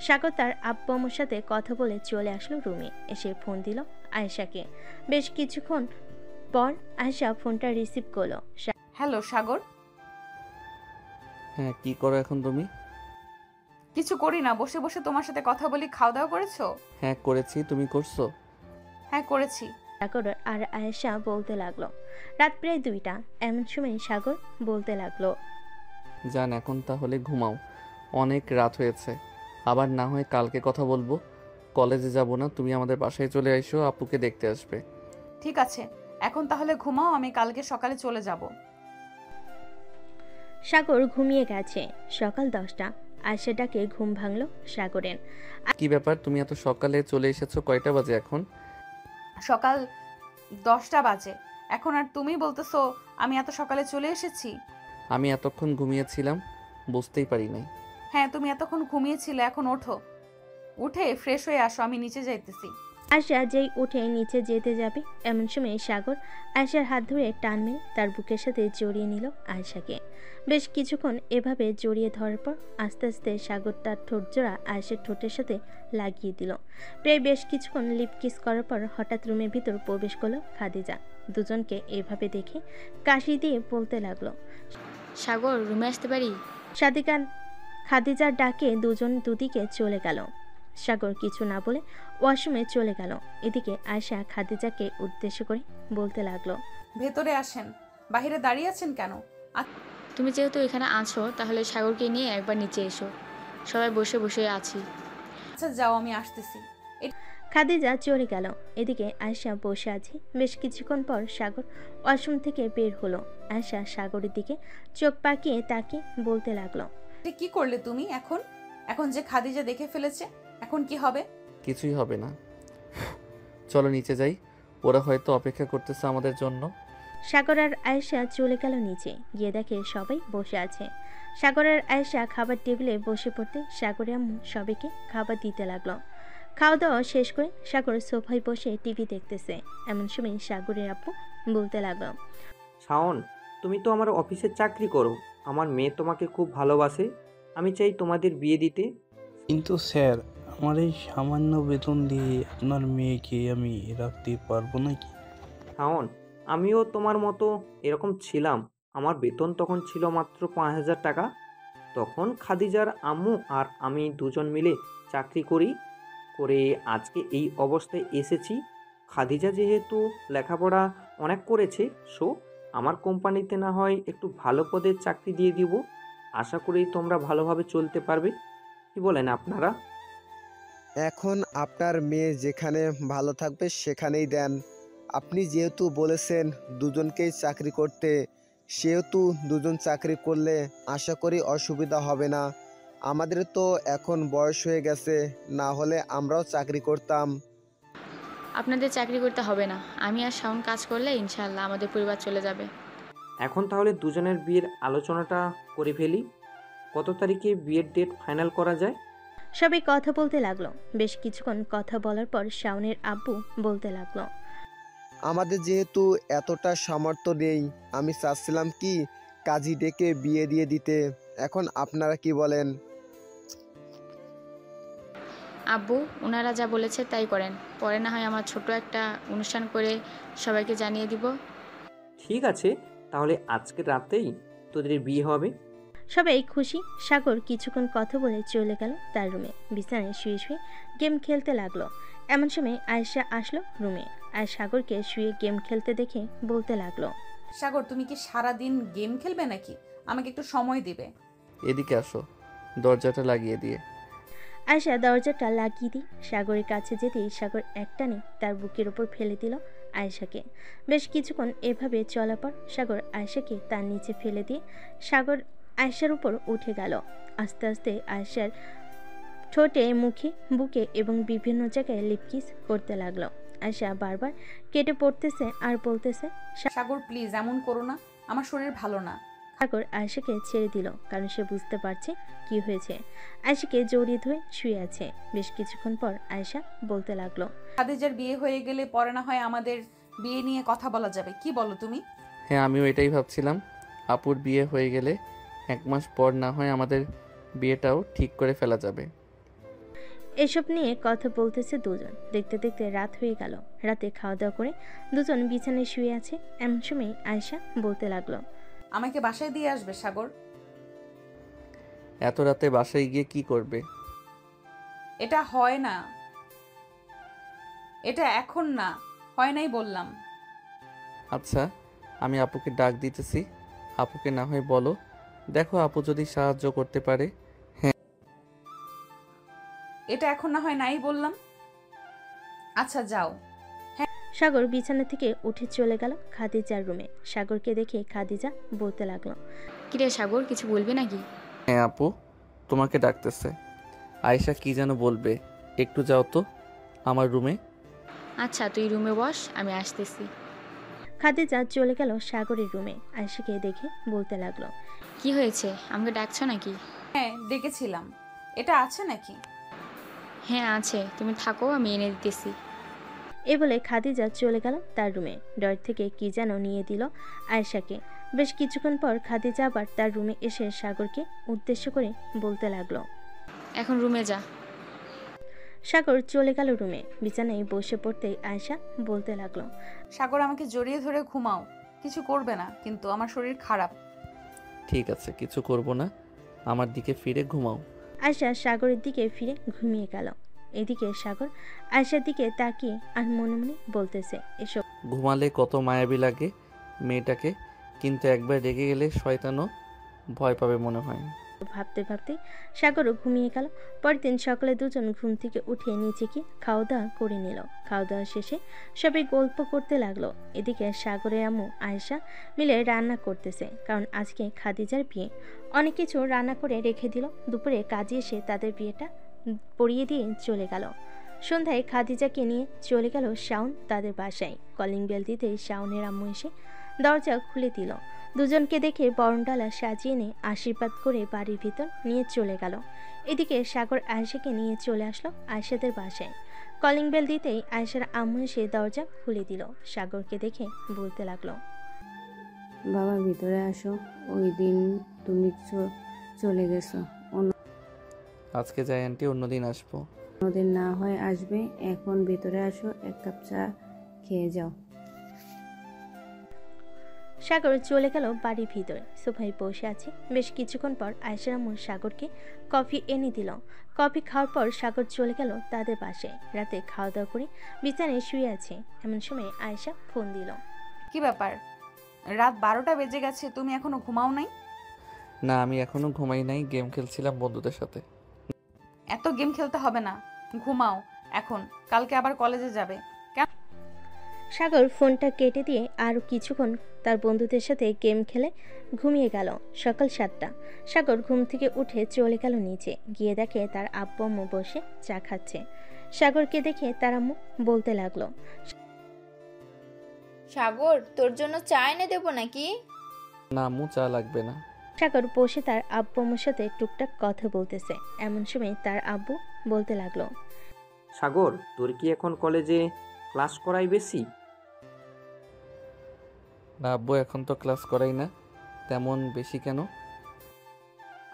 সাগর তার আব্বু আম্মুর সাথে কথা বলে চলে আসলো রুমে। এসে ফোন দিল আয়েশাকে। বেশ কিছুক্ষণ পর আয়েশা ফোনটা রিসিভ করলো। হ্যালো সাগর। হ্যাঁ, কি করো এখন তুমি? কিছু করি না, বসে বসে তোমার সাথে কথা বলি। খাওয়া দাওয়া করেছো? হ্যাঁ করেছি, তুমি করছো? হ্যাঁ করেছি। সাগর আর আয়েশা বলতে লাগলো। রাত প্রায় 2টা। এমন সময় সাগর বলতে লাগলো, জান এখন তাহলে ঘুমাও, অনেক রাত হয়েছে। আবার না হয় কালকে কথা বলবো। কলেজে যাব না, তুমি আমাদের বাসায় চলে আইসো, আপুকে দেখতে আসবে। ঠিক আছে, এখন তাহলে ঘুমাও, আমি কালকে সকালে চলে যাব। সাগর ঘুমিয়ে গেছে। সকাল 10টা। আয়েশা ডাকে ঘুম ভাঙলো সাগরের। কি ব্যাপার, তুমি এত সকালে চলে এসেছো? কয়টা বাজে এখন? সকাল 10টা বাজে এখন, আর তুমি বলতেছো আমি এত সকালে চলে এসেছি? আমি এতক্ষণ ঘুমিয়েছিলাম, বুঝতেই পারি নাই। হ্যাঁ তুমি এতক্ষণ ঘুমিয়েছিলে, এখন ওঠো, উঠে ফ্রেশ হয়ে আসো, আমি নিচে যাইতেছি। আয়েশা যেই উঠে নিচে যেতে যাবে এমন সময় সাগর আয়েশার হাত ধরে টান মেরে তার বুকের সাথে জড়িয়ে নিল আয়েশাকে। বেশ কিছুক্ষণ এভাবে জড়িয়ে ধরার পর আস্তে আস্তে সাগর তার ঠোঁট জোড়া আয়েশার ঠোঁটের সাথে লাগিয়ে দিল। প্রায় বেশ কিছুক্ষণ লিপ কিস করার পর হঠাৎ রুমের ভিতর প্রবেশ করলো খাদিজা। দুজনকে এভাবে দেখে কাশি দিয়ে বলতে লাগলো, সাগর রুমে আসতে পারি? সাদিকা খাদিজার ডাকে দুজন দুদিকে চলে গেল। সাগর কিছু না বলে ওয়াশরুমে চলে গেল। এদিকে আয়েশা খাদিজাকে উদ্দেশ্য করে বলতে লাগলো, ভেতরে আসেন, বাইরে দাঁড়িয়ে আছেন কেন? তুমি যেহেতু এখানে আছো তাহলে সাগরকে নিয়ে একবার নিচে এসো, সবাই বসে বসে আছি। আচ্ছা যাও, আমি আসতেছি। খাদিজা চলে গেল। এদিকে আয়েশা বসে আছে। বেশ কিছুক্ষণ পর সাগর ওয়াশরুম থেকে বের হলো। আয়েশা সাগরের দিকে চোখ পাকিয়ে তাকে বলতে লাগলো, কি করলে তুমি? এখন এখন যে খাদিজা দেখে ফেলেছে, এখন কি হবে? কিছুই হবে না, চলো নিচে যাই, ওরা হয়তো অপেক্ষা করতেছে আমাদের জন্য। সাগর আর আয়েশা চলে গেল নিচে। গিয়ে দেখে সবাই বসে আছে। সাগর আর আয়েশা খাবার টেবিলে বসে পড়তে সাগরের আম্মু সবাইকে খাবার দিতে লাগলো। খাওয়া দাওয়া শেষ করে সাগর সোফায় বসে টিভি দেখতেছে। এমন সময় সাগরের আব্বু বলতে লাগলো, শাওন, তুমি তো আমার অফিসে চাকরি করো, আমার মেয়ে তোমাকে খুব ভালোবাসে, আমি চাই তোমাদের বিয়ে দিতে। কিন্তু স্যার, আমার এই সামান্য বেতন দিয়ে আপনার মেয়েকে আমি রাখতে পারবো নাকি? শাওন, আমিও তোমার মতো এরকম ছিলাম। আমার বেতন তখন ছিল মাত্র 5,000 টাকা। তখন খাদিজার আম্মু আর আমি দুজন মিলে চাকরি করে আজকে এই অবস্থায় এসেছি। খাদিজা যেহেতু লেখাপড়া অনেক করেছে, সো আমার কোম্পানিতে না হয় একটু ভালো পদের চাকরি দিয়ে দিব। আশা করি তোমরা ভালোভাবে চলতে পারবে। কি বলেন আপনারা? এখন আপনার মেয়ে যেখানে ভালো থাকবে সেখানেই দেন। আপনি যেহেতু বলেছেন দুজনকেই চাকরি করতে, সেহেতু দুজন চাকরি করলে আশা করি অসুবিধা হবে না। আমাদের তো এখন বয়স হয়ে গেছে, না হলে আমরাও চাকরি করতাম। আপনাদের চাকরি করতে হবে না, আমি আর শাওন কাজ করলে ইনশাআল্লাহ আমাদের পরিবার চলে যাবে। এখন তাহলে দুজনের বিয়ের আলোচনাটা করে ফেলি। কত তারিখে বিয়ের ডেট ফাইনাল করা যায়? সবাই কথা বলতে লাগলো। বেশ কিছুক্ষণ কথা বলার পর শাওনের আব্বু বলতে লাগলো, আমাদের যেহেতু এতটা সামর্থ্য নেই, আমি চাচ্ছিলাম কি কাজী ডেকে বিয়ে দিয়ে দিতে। এখন আপনারা কি বলেন? আব্বু ওনারা যা বলেছে তাই করেন, পরে না হয় আমার ছোট একটা অনুষ্ঠান করে সবাইকে জানিয়ে দিব। ঠিক আছে, তাহলে আজকে রাতেই তোদের বিয়ে হবে। সবাই খুশি। সাগর কিছুক্ষণ কথা বলে চলে গেল তার রুমে। বিছানায় শুয়ে শুয়ে গেম খেলতে লাগলো। এমন সময় আয়েশা আসলো রুমে আর সাগরকে শুয়ে গেম খেলতে দেখে বলতে লাগলো, সাগর তুমি কি সারা দিন গেম খেলবে নাকি? আমাকে একটু সময় দিবে। এদিকে আসো, দরজাটা লাগিয়ে দিয়ে। আয়েশা দরজাটা লাগিয়ে দিয়ে সাগরের কাছে যেতেই সাগর একটানে তার বুকের উপর ফেলে দিল আয়েশাকে। বেশ কিছুক্ষণ এভাবে চলার পর সাগর আয়েশাকে তার নিচে ফেলে দিয়ে সাগর আয়েশার উপর উঠে গেল। আস্তে আস্তে আয়েশার ঠোঁটে, মুখে, বুকে এবং বিভিন্ন জায়গায় লিপকিস করতে লাগলো। আয়েশা বারবার কেটে পড়তেছে আর বলতেছে, সাগর প্লিজ এমন করো না, আমার শরীর ভালো না, সাগর আয়েশাকে ছেড়ে দিল, কারণ সে বুঝতে পারছে কি হয়েছে। আয়েশাকে জড়িয়ে ধরে শুয়ে আছে। বেশ কিছুক্ষণ পর আয়েশা বলতে লাগলো, খাদিজার বিয়ে হয়ে গেলে পরে না হয় আমাদের বিয়ে নিয়ে কথা বলা যাবে, কি বলো তুমি? হ্যাঁ, আমিও এটাই ভাবছিলাম। আপুর বিয়ে হয়ে গেলে 1 মাস পর না হয় আমাদের বিয়েটাও ঠিক করে ফেলা যাবে। এসব নিয়ে কথা বলতেছে দুজন। দেখতে দেখতে রাত হয়ে গেল। রাতে খাওয়া দাওয়া করে দুজন বিছানায় শুয়ে আছে। এমন সময় আয়েশা বলতে লাগলো, আমাকে বাসায় দিয়ে আসবে সাগর? এত রাতে বাসায় গিয়ে কি করবে? এটা হয় না, এটা এখন না, হয় নাই বললাম। আচ্ছা, আমি আপুকে ডাক দিতেছি। আপুকে না হয় বলো, দেখো আপু যদি সাহায্য করতে পারে। এটা এখন না হয় নাই বললাম। আচ্ছা যাও। সাগর বিছানা থেকে উঠে চলে গেল খাদিজার রুমে। সাগরকে দেখে খাদিজা বলতে লাগলো, কিরে সাগর, কিছু বলবি নাকি? হ্যাঁ আপু, তোমাকে ডাকতেছে। আয়েশা কি যেন বলবে, একটু যাও তো আমার রুমে। আচ্ছা তুই রুমে বস, আমি আসতেছি। খাদিজা চলে গেল সাগরের রুমে। আয়েশাকে দেখে বলতে লাগলো, কি হয়েছে, আমাকে ডাকছো নাকি? হ্যাঁ ডেকেছিলাম। এটা আছে নাকি? হ্যাঁ আছে, তুমি থাকো, আমি এনে দিতেছি। এ বলে খাদিজা চলে গেল তার রুমে। ডর থেকে কি যেন নিয়ে দিল আয়েশাকে। বেশ কিছুক্ষণ পর খাদিজা আবার তার রুমে এসে সাগরকে উদ্দেশ্য করে বলতে লাগলো, এখন রুমে যা। সাগর চলে গেল রুমে। বিছানায় বসে পড়তেই আয়েশা বলতে লাগলো, সাগর আমাকে জড়িয়ে ধরে ঘুমাও, কিছু করবে না, কিন্তু আমার শরীর খারাপ। ঠিক আছে, কিছু করব না, আমার দিকে ফিরে ঘুমাও। আয়েশা সাগরের দিকে ফিরে ঘুমিয়ে গেল। এদিকে সাগর আয়েশার দিকে তাকিয়ে আর মনে মনে বলতেছে, এসব ঘুমালে কত মায়াবী লাগে মেয়েটাকে, কিন্তু একবার রেগে গেলে শয়তানও ভয় পাবে মনে হয়। ভাবতে ভাবতে সাগরও ঘুমিয়ে গেল। পরের দিন সকালে দুজন ঘুম থেকে উঠে নিচে গিয়ে খাওয়া দাওয়া করে নিল। খাওয়া দাওয়া শেষে সবাই গল্প করতে লাগলো। এদিকে সাগরের আম্মু আয়েশা মিলে রান্না করতেছে, কারণ আজকে খাদিজার বিয়ে। অনেক কিছু রান্না করে রেখে দিল। দুপুরে কাজে এসে তাদের বিয়েটা পড়িয়ে দিয়ে চলে গেল। সন্ধ্যায় খাদিজাকে নিয়ে চলে গেল শাওন তাদের বাসায়। কলিং বেল দিতেই শাওনের আম্মু এসে দরজা খুলে দিল। দুজনকে দেখে বরণডালা সাজিয়ে নিয়ে আশীর্বাদ করে বাড়ির ভিতর নিয়ে চলে গেল। এদিকে সাগর আয়েশাকে নিয়ে চলে আসলো আয়েশাদের বাসায়। কলিং বেল দিতেই আয়েশার আম্মু এসে দরজা খুলে দিল। সাগরকে দেখে বলতে লাগলো, বাবা ভিতরে আসো, ওই দিন তুমি চলে গেছো, আজকে যাই আন্টি, অন্যদিন আসবো। অন্যদিন না হয় আসবে, এখন ভিতরে আসো, 1 কাপ চা খেয়ে যাও। সাগর চলে গেল বাড়ির ভিতরে। সোফায় বসে আছে। বেশ কিছুক্ষণ পর আয়েশার আম্মু সাগরকে কফি এনে দিল। কফি খাওয়ার পর সাগর চলে গেল তাদের বাসায়। রাতে খাওয়া দাওয়া করে বিছানায় শুয়ে আছে। এমন সময় আয়েশা ফোন দিল। কি ব্যাপার, রাত 12টা বেজে গেছে, তুমি এখনো ঘুমাও নাই? না, আমি এখনো ঘুমাই নাই, গেম খেলছিলাম বন্ধুদের সাথে। এত গেম খেলতে হবে না, ঘুমাও এখন, কালকে আবার কলেজে যাবে। সাগর ফোনটা কেটে দিয়ে আরও কিছুক্ষণ তার বন্ধুদের সাথে গেম খেলে ঘুমিয়ে গেল। সকাল 7টা। সাগর ঘুম থেকে উঠে চলে গেল নিচে। গিয়ে দেখে তার আব্বু আম্মু বসে চা খাচ্ছে। সাগরকে দেখে তার আম্মু বলতে লাগলো, সাগর তোর জন্য চা এনে দেবো নাকি? না আম্মু, চা লাগবে না। সাগর বসে তার আব্বু আম্মুর সাথে টুকটাক কথা বলতেছে। এমন সময় তার আব্বু বলতে লাগলো, সাগর তোর কি এখন কলেজে ক্লাস করাই বেশি? না আব্বু, এখন তো ক্লাস করাই না তেমন বেশি। কেন?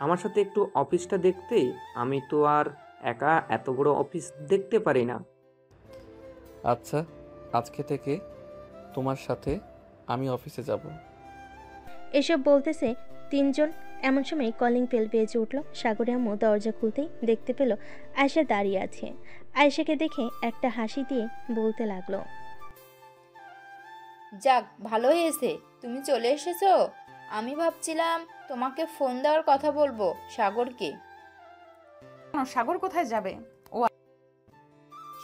আমার সাথে একটু অফিসটা দেখতে, আমি তো আর একা এত বড় অফিস দেখতে পারি না। আচ্ছা, আজকে থেকে তোমার সাথে আমি অফিসে যাব। এসব বলতেছে তিনজন। এমন সময় কলিং বেল বেজে উঠল। সাগরের আম্মু দরজা খুলতেই দেখতে পেল আয়েশা দাঁড়িয়ে আছে। আয়েশাকে দেখে একটা হাসি দিয়ে বলতে লাগলো, যাক ভালো হয়েছে তুমি চলে এসেছো। আমি ভাবছিলাম তোমাকে ফোন দেওয়ার কথা বলবো সাগরকে। সাগর কোথায় যাবে?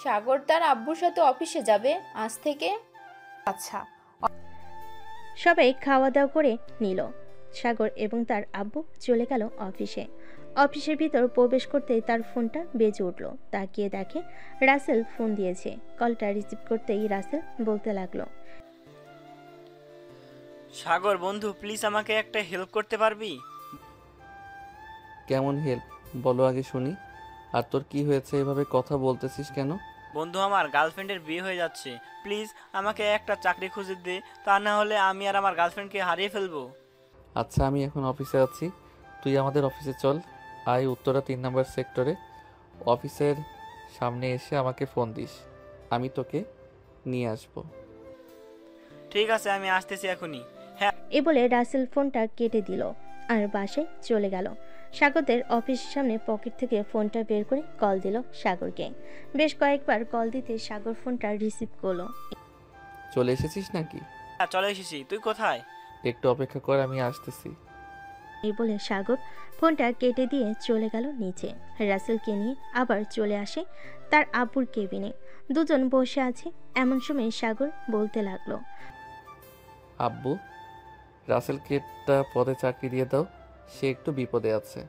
সাগর তার আব্বুর সাথে অফিসে যাবে আজ থেকে। আচ্ছা। সবাই খাওয়া দাওয়া করে নিল। সাগর এবং তার আব্বু চলে গেল অফিসে। অফিসের ভিতর প্রবেশ করতেই তার ফোনটা বেজে উঠল। তাকিয়ে দেখে রাসেল ফোন দিয়েছে। কলটা রিসিভ করতেই রাসেল বলতে লাগলো, সাগর বন্ধু, প্লিজ আমাকে একটা হেল্প করতে পারবি? কেমন হেল্প বলো আগে শুনি। আর তোর কি হয়েছে, এভাবে কথা বলতেছিস কেন? বন্ধু, আমার গার্লফ্রেন্ডের বিয়ে হয়ে যাচ্ছে, প্লিজ আমাকে একটা চাকরি খুঁজে দে, তা না হলে আমি আর আমার গার্লফ্রেন্ডকে হারিয়ে ফেলবো। আচ্ছা, আমি এখন অফিসে আছি, তুই আমাদের অফিসে চল। আয় উত্তরা 3 নম্বর সেক্টরে। অফিসের সামনে এসে আমাকে ফোন দিস, আমি তোকে নিয়ে আসবো। ঠিক আছে, আমি আসতেছি এখনই। হ্যাঁ। এ বলে রাসেল ফোনটা কেটে দিল আর বাসায় চলে গেল। সাগরদের অফিসের সামনে পকেট থেকে ফোনটা বের করে কল দিল সাগরকে। বেশ কয়েকবার কল দিতে সাগর ফোনটা রিসিভ করলো। চলে এসেছিস নাকি? হ্যাঁ, চলে এসেছি। তুই কোথায়? একটু অপেক্ষা কর, আমি আসতেছি। এই বলে সাগর ফোনটা কেটে দিয়ে চলে গেল নিচে। রাসেলকে নিয়ে আবার চলে আসে তার আব্বুর কেবিনে। দুজন বসে আছে। এমন সময় সাগর বলতে লাগলো, আব্বু, রাসেলকে একটা পদে চাকরি দিয়ে দাও, সে একটু বিপদে আছে।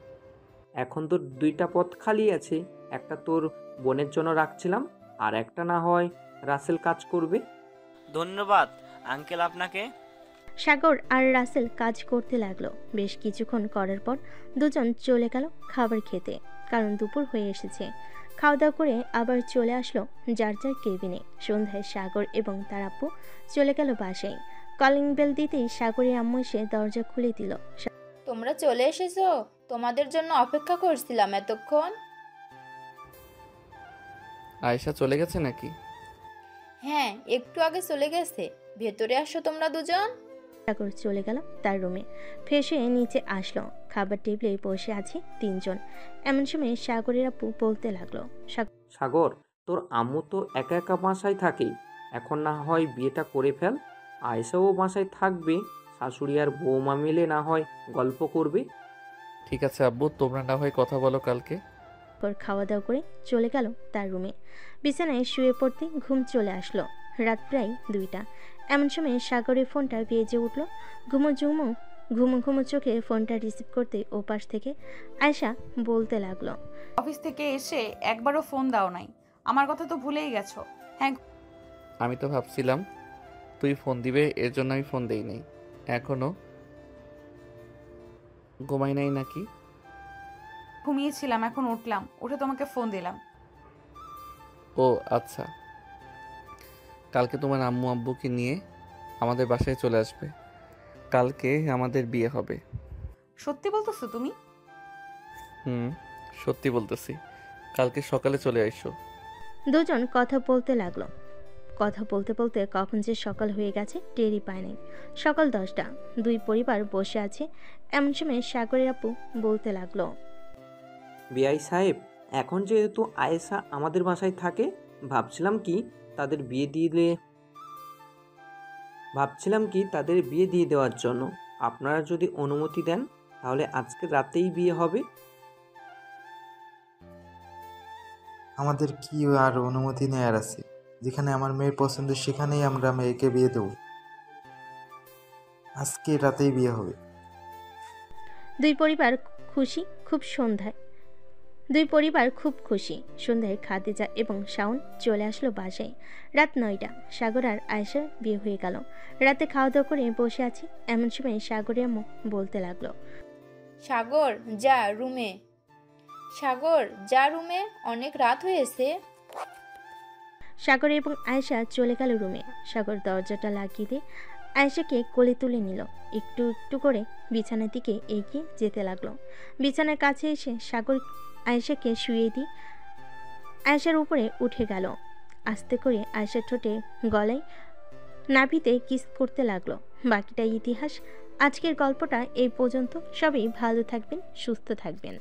এখন তোর 2টা পদ খালি আছে, একটা তোর বোনের জন্য রাখছিলাম, আর একটা না হয় রাসেল কাজ করবে। ধন্যবাদ আঙ্কেল আপনাকে। সাগর আর রাসেল কাজ করতে লাগলো। বেশ কিছুক্ষণ করার পর দুজন চলে গেল খাবার খেতে, কারণ দুপুর হয়ে এসেছে। খাওয়া দাওয়া করে আবার চলে আসলো যার যার কেবিনে। সন্ধ্যায় সাগর এবং তার আব্বু চলে গেল বাসায়। কলিং বেল দিতেই সাগরের আম্মু এসে দরজা খুলে দিল। তোমরা চলে এসেছো? তোমাদের জন্য অপেক্ষা করছিলাম এতক্ষণ। আয়েশা চলে গেছে নাকি? হ্যাঁ, একটু আগে চলে গেছে। ভেতরে আসো তোমরা দুজন। সাগর চলে গেল তার রুমে। ফ্রেশ হয়ে নিচে আসলো। খাবার টেবিলে বসে আছে 3 জন। এমন সময় সাগরের আব্বু বলতে লাগলো, সাগর, তোর আম্মু তো একা একা বাসায় থাকে, এখন না হয় বিয়েটা করে ফেল। আয়েশাও বাসায় থাকবে, শাশুড়ি আর বৌমা মিলে না হয় গল্প করবে। ঠিক আছে আব্বু, তোমরা না হয় কথা বলো কালকে। খাওয়া দাওয়া করে চলে গেল তার রুমে। বিছানায় শুয়ে পড়তে ঘুম চলে আসলো। রাত প্রায় 2টা। এমন সময় সাগরের ফোনটা বেজে উঠল। ঘুমো চোখে ফোনটা রিসিভ করতে ওপাশ থেকে আয়েশা বলতে লাগলো, অফিস থেকে এসে একবারও ফোন দাও নাই, আমার কথা তো ভুলেই গেছো। হ্যাঁ, আমি তো ভাবছিলাম তুই ফোন দিবে, এর জন্য আমি ফোন দেই নাই। এখনো ঘুমাই নাই নাকি? ঘুমিয়েছিলাম, এখন উঠলাম, উঠে তোমাকে ফোন দিলাম। ও আচ্ছা, কালকে তোমার আম্মু আব্বুকে নিয়ে আমাদের বাসায় চলে আসবে। কালকে আমাদের বিয়ে হবে। সত্যি বলতেছো তুমি? সত্যি বলতেছি, কালকে সকালে চলে আইসো। দুজন কথা বলতে লাগলো। কথা বলতে বলতে কখন যে সকাল হয়ে গেছে টেরই পায় নাই। সকাল 10টা। দুই পরিবার বসে আছে। এমন সময় সাগরের আপু বলতে লাগলো, বিআই সাহেব, এখন যেহেতু আয়েশা আমাদের বাসায় থাকে, ভাবছিলাম কি তাদের বিয়ে দিয়ে দেওয়ার জন্য। আপনারা যদি অনুমতি দেন তাহলে আজকে রাতেই বিয়ে হবে। আমাদের কি আর অনুমতি নেয়ার আছে? যেখানে আমার মেয়ের পছন্দ সেখানেই আমরা মেয়েকে বিয়ে দেব। আজকে রাতেই বিয়ে হবে। দুই পরিবার খুব খুশি। সন্ধ্যায় খাদিজা এবং শাওন চলে আসলো বাসায়। রাত 9টা। সাগর আর আয়েশার বিয়ে হয়ে গেল। রাতে খাওয়া দাওয়া করে বসে আছি। এমন সময় সাগরের আম্মু বলতে লাগলো, সাগর যা রুমে, অনেক রাত হয়েছে। সাগর এবং আয়েশা চলে গেল রুমে। সাগর দরজাটা লাগিয়ে দিয়ে আয়েশাকে কোলে তুলে নিল। একটু একটু করে বিছানার দিকে এগিয়ে যেতে লাগলো। বিছানার কাছে এসে সাগর আয়েশাকে শুয়ে দিয়ে আয়েশার উপরে উঠে গেল। আস্তে করে আয়েশার ঠোঁটে গলায় নাভিতে কিস করতে লাগলো। বাকিটা ইতিহাস। আজকের গল্পটা এই পর্যন্ত। সবাই ভালো থাকবেন, সুস্থ থাকবেন।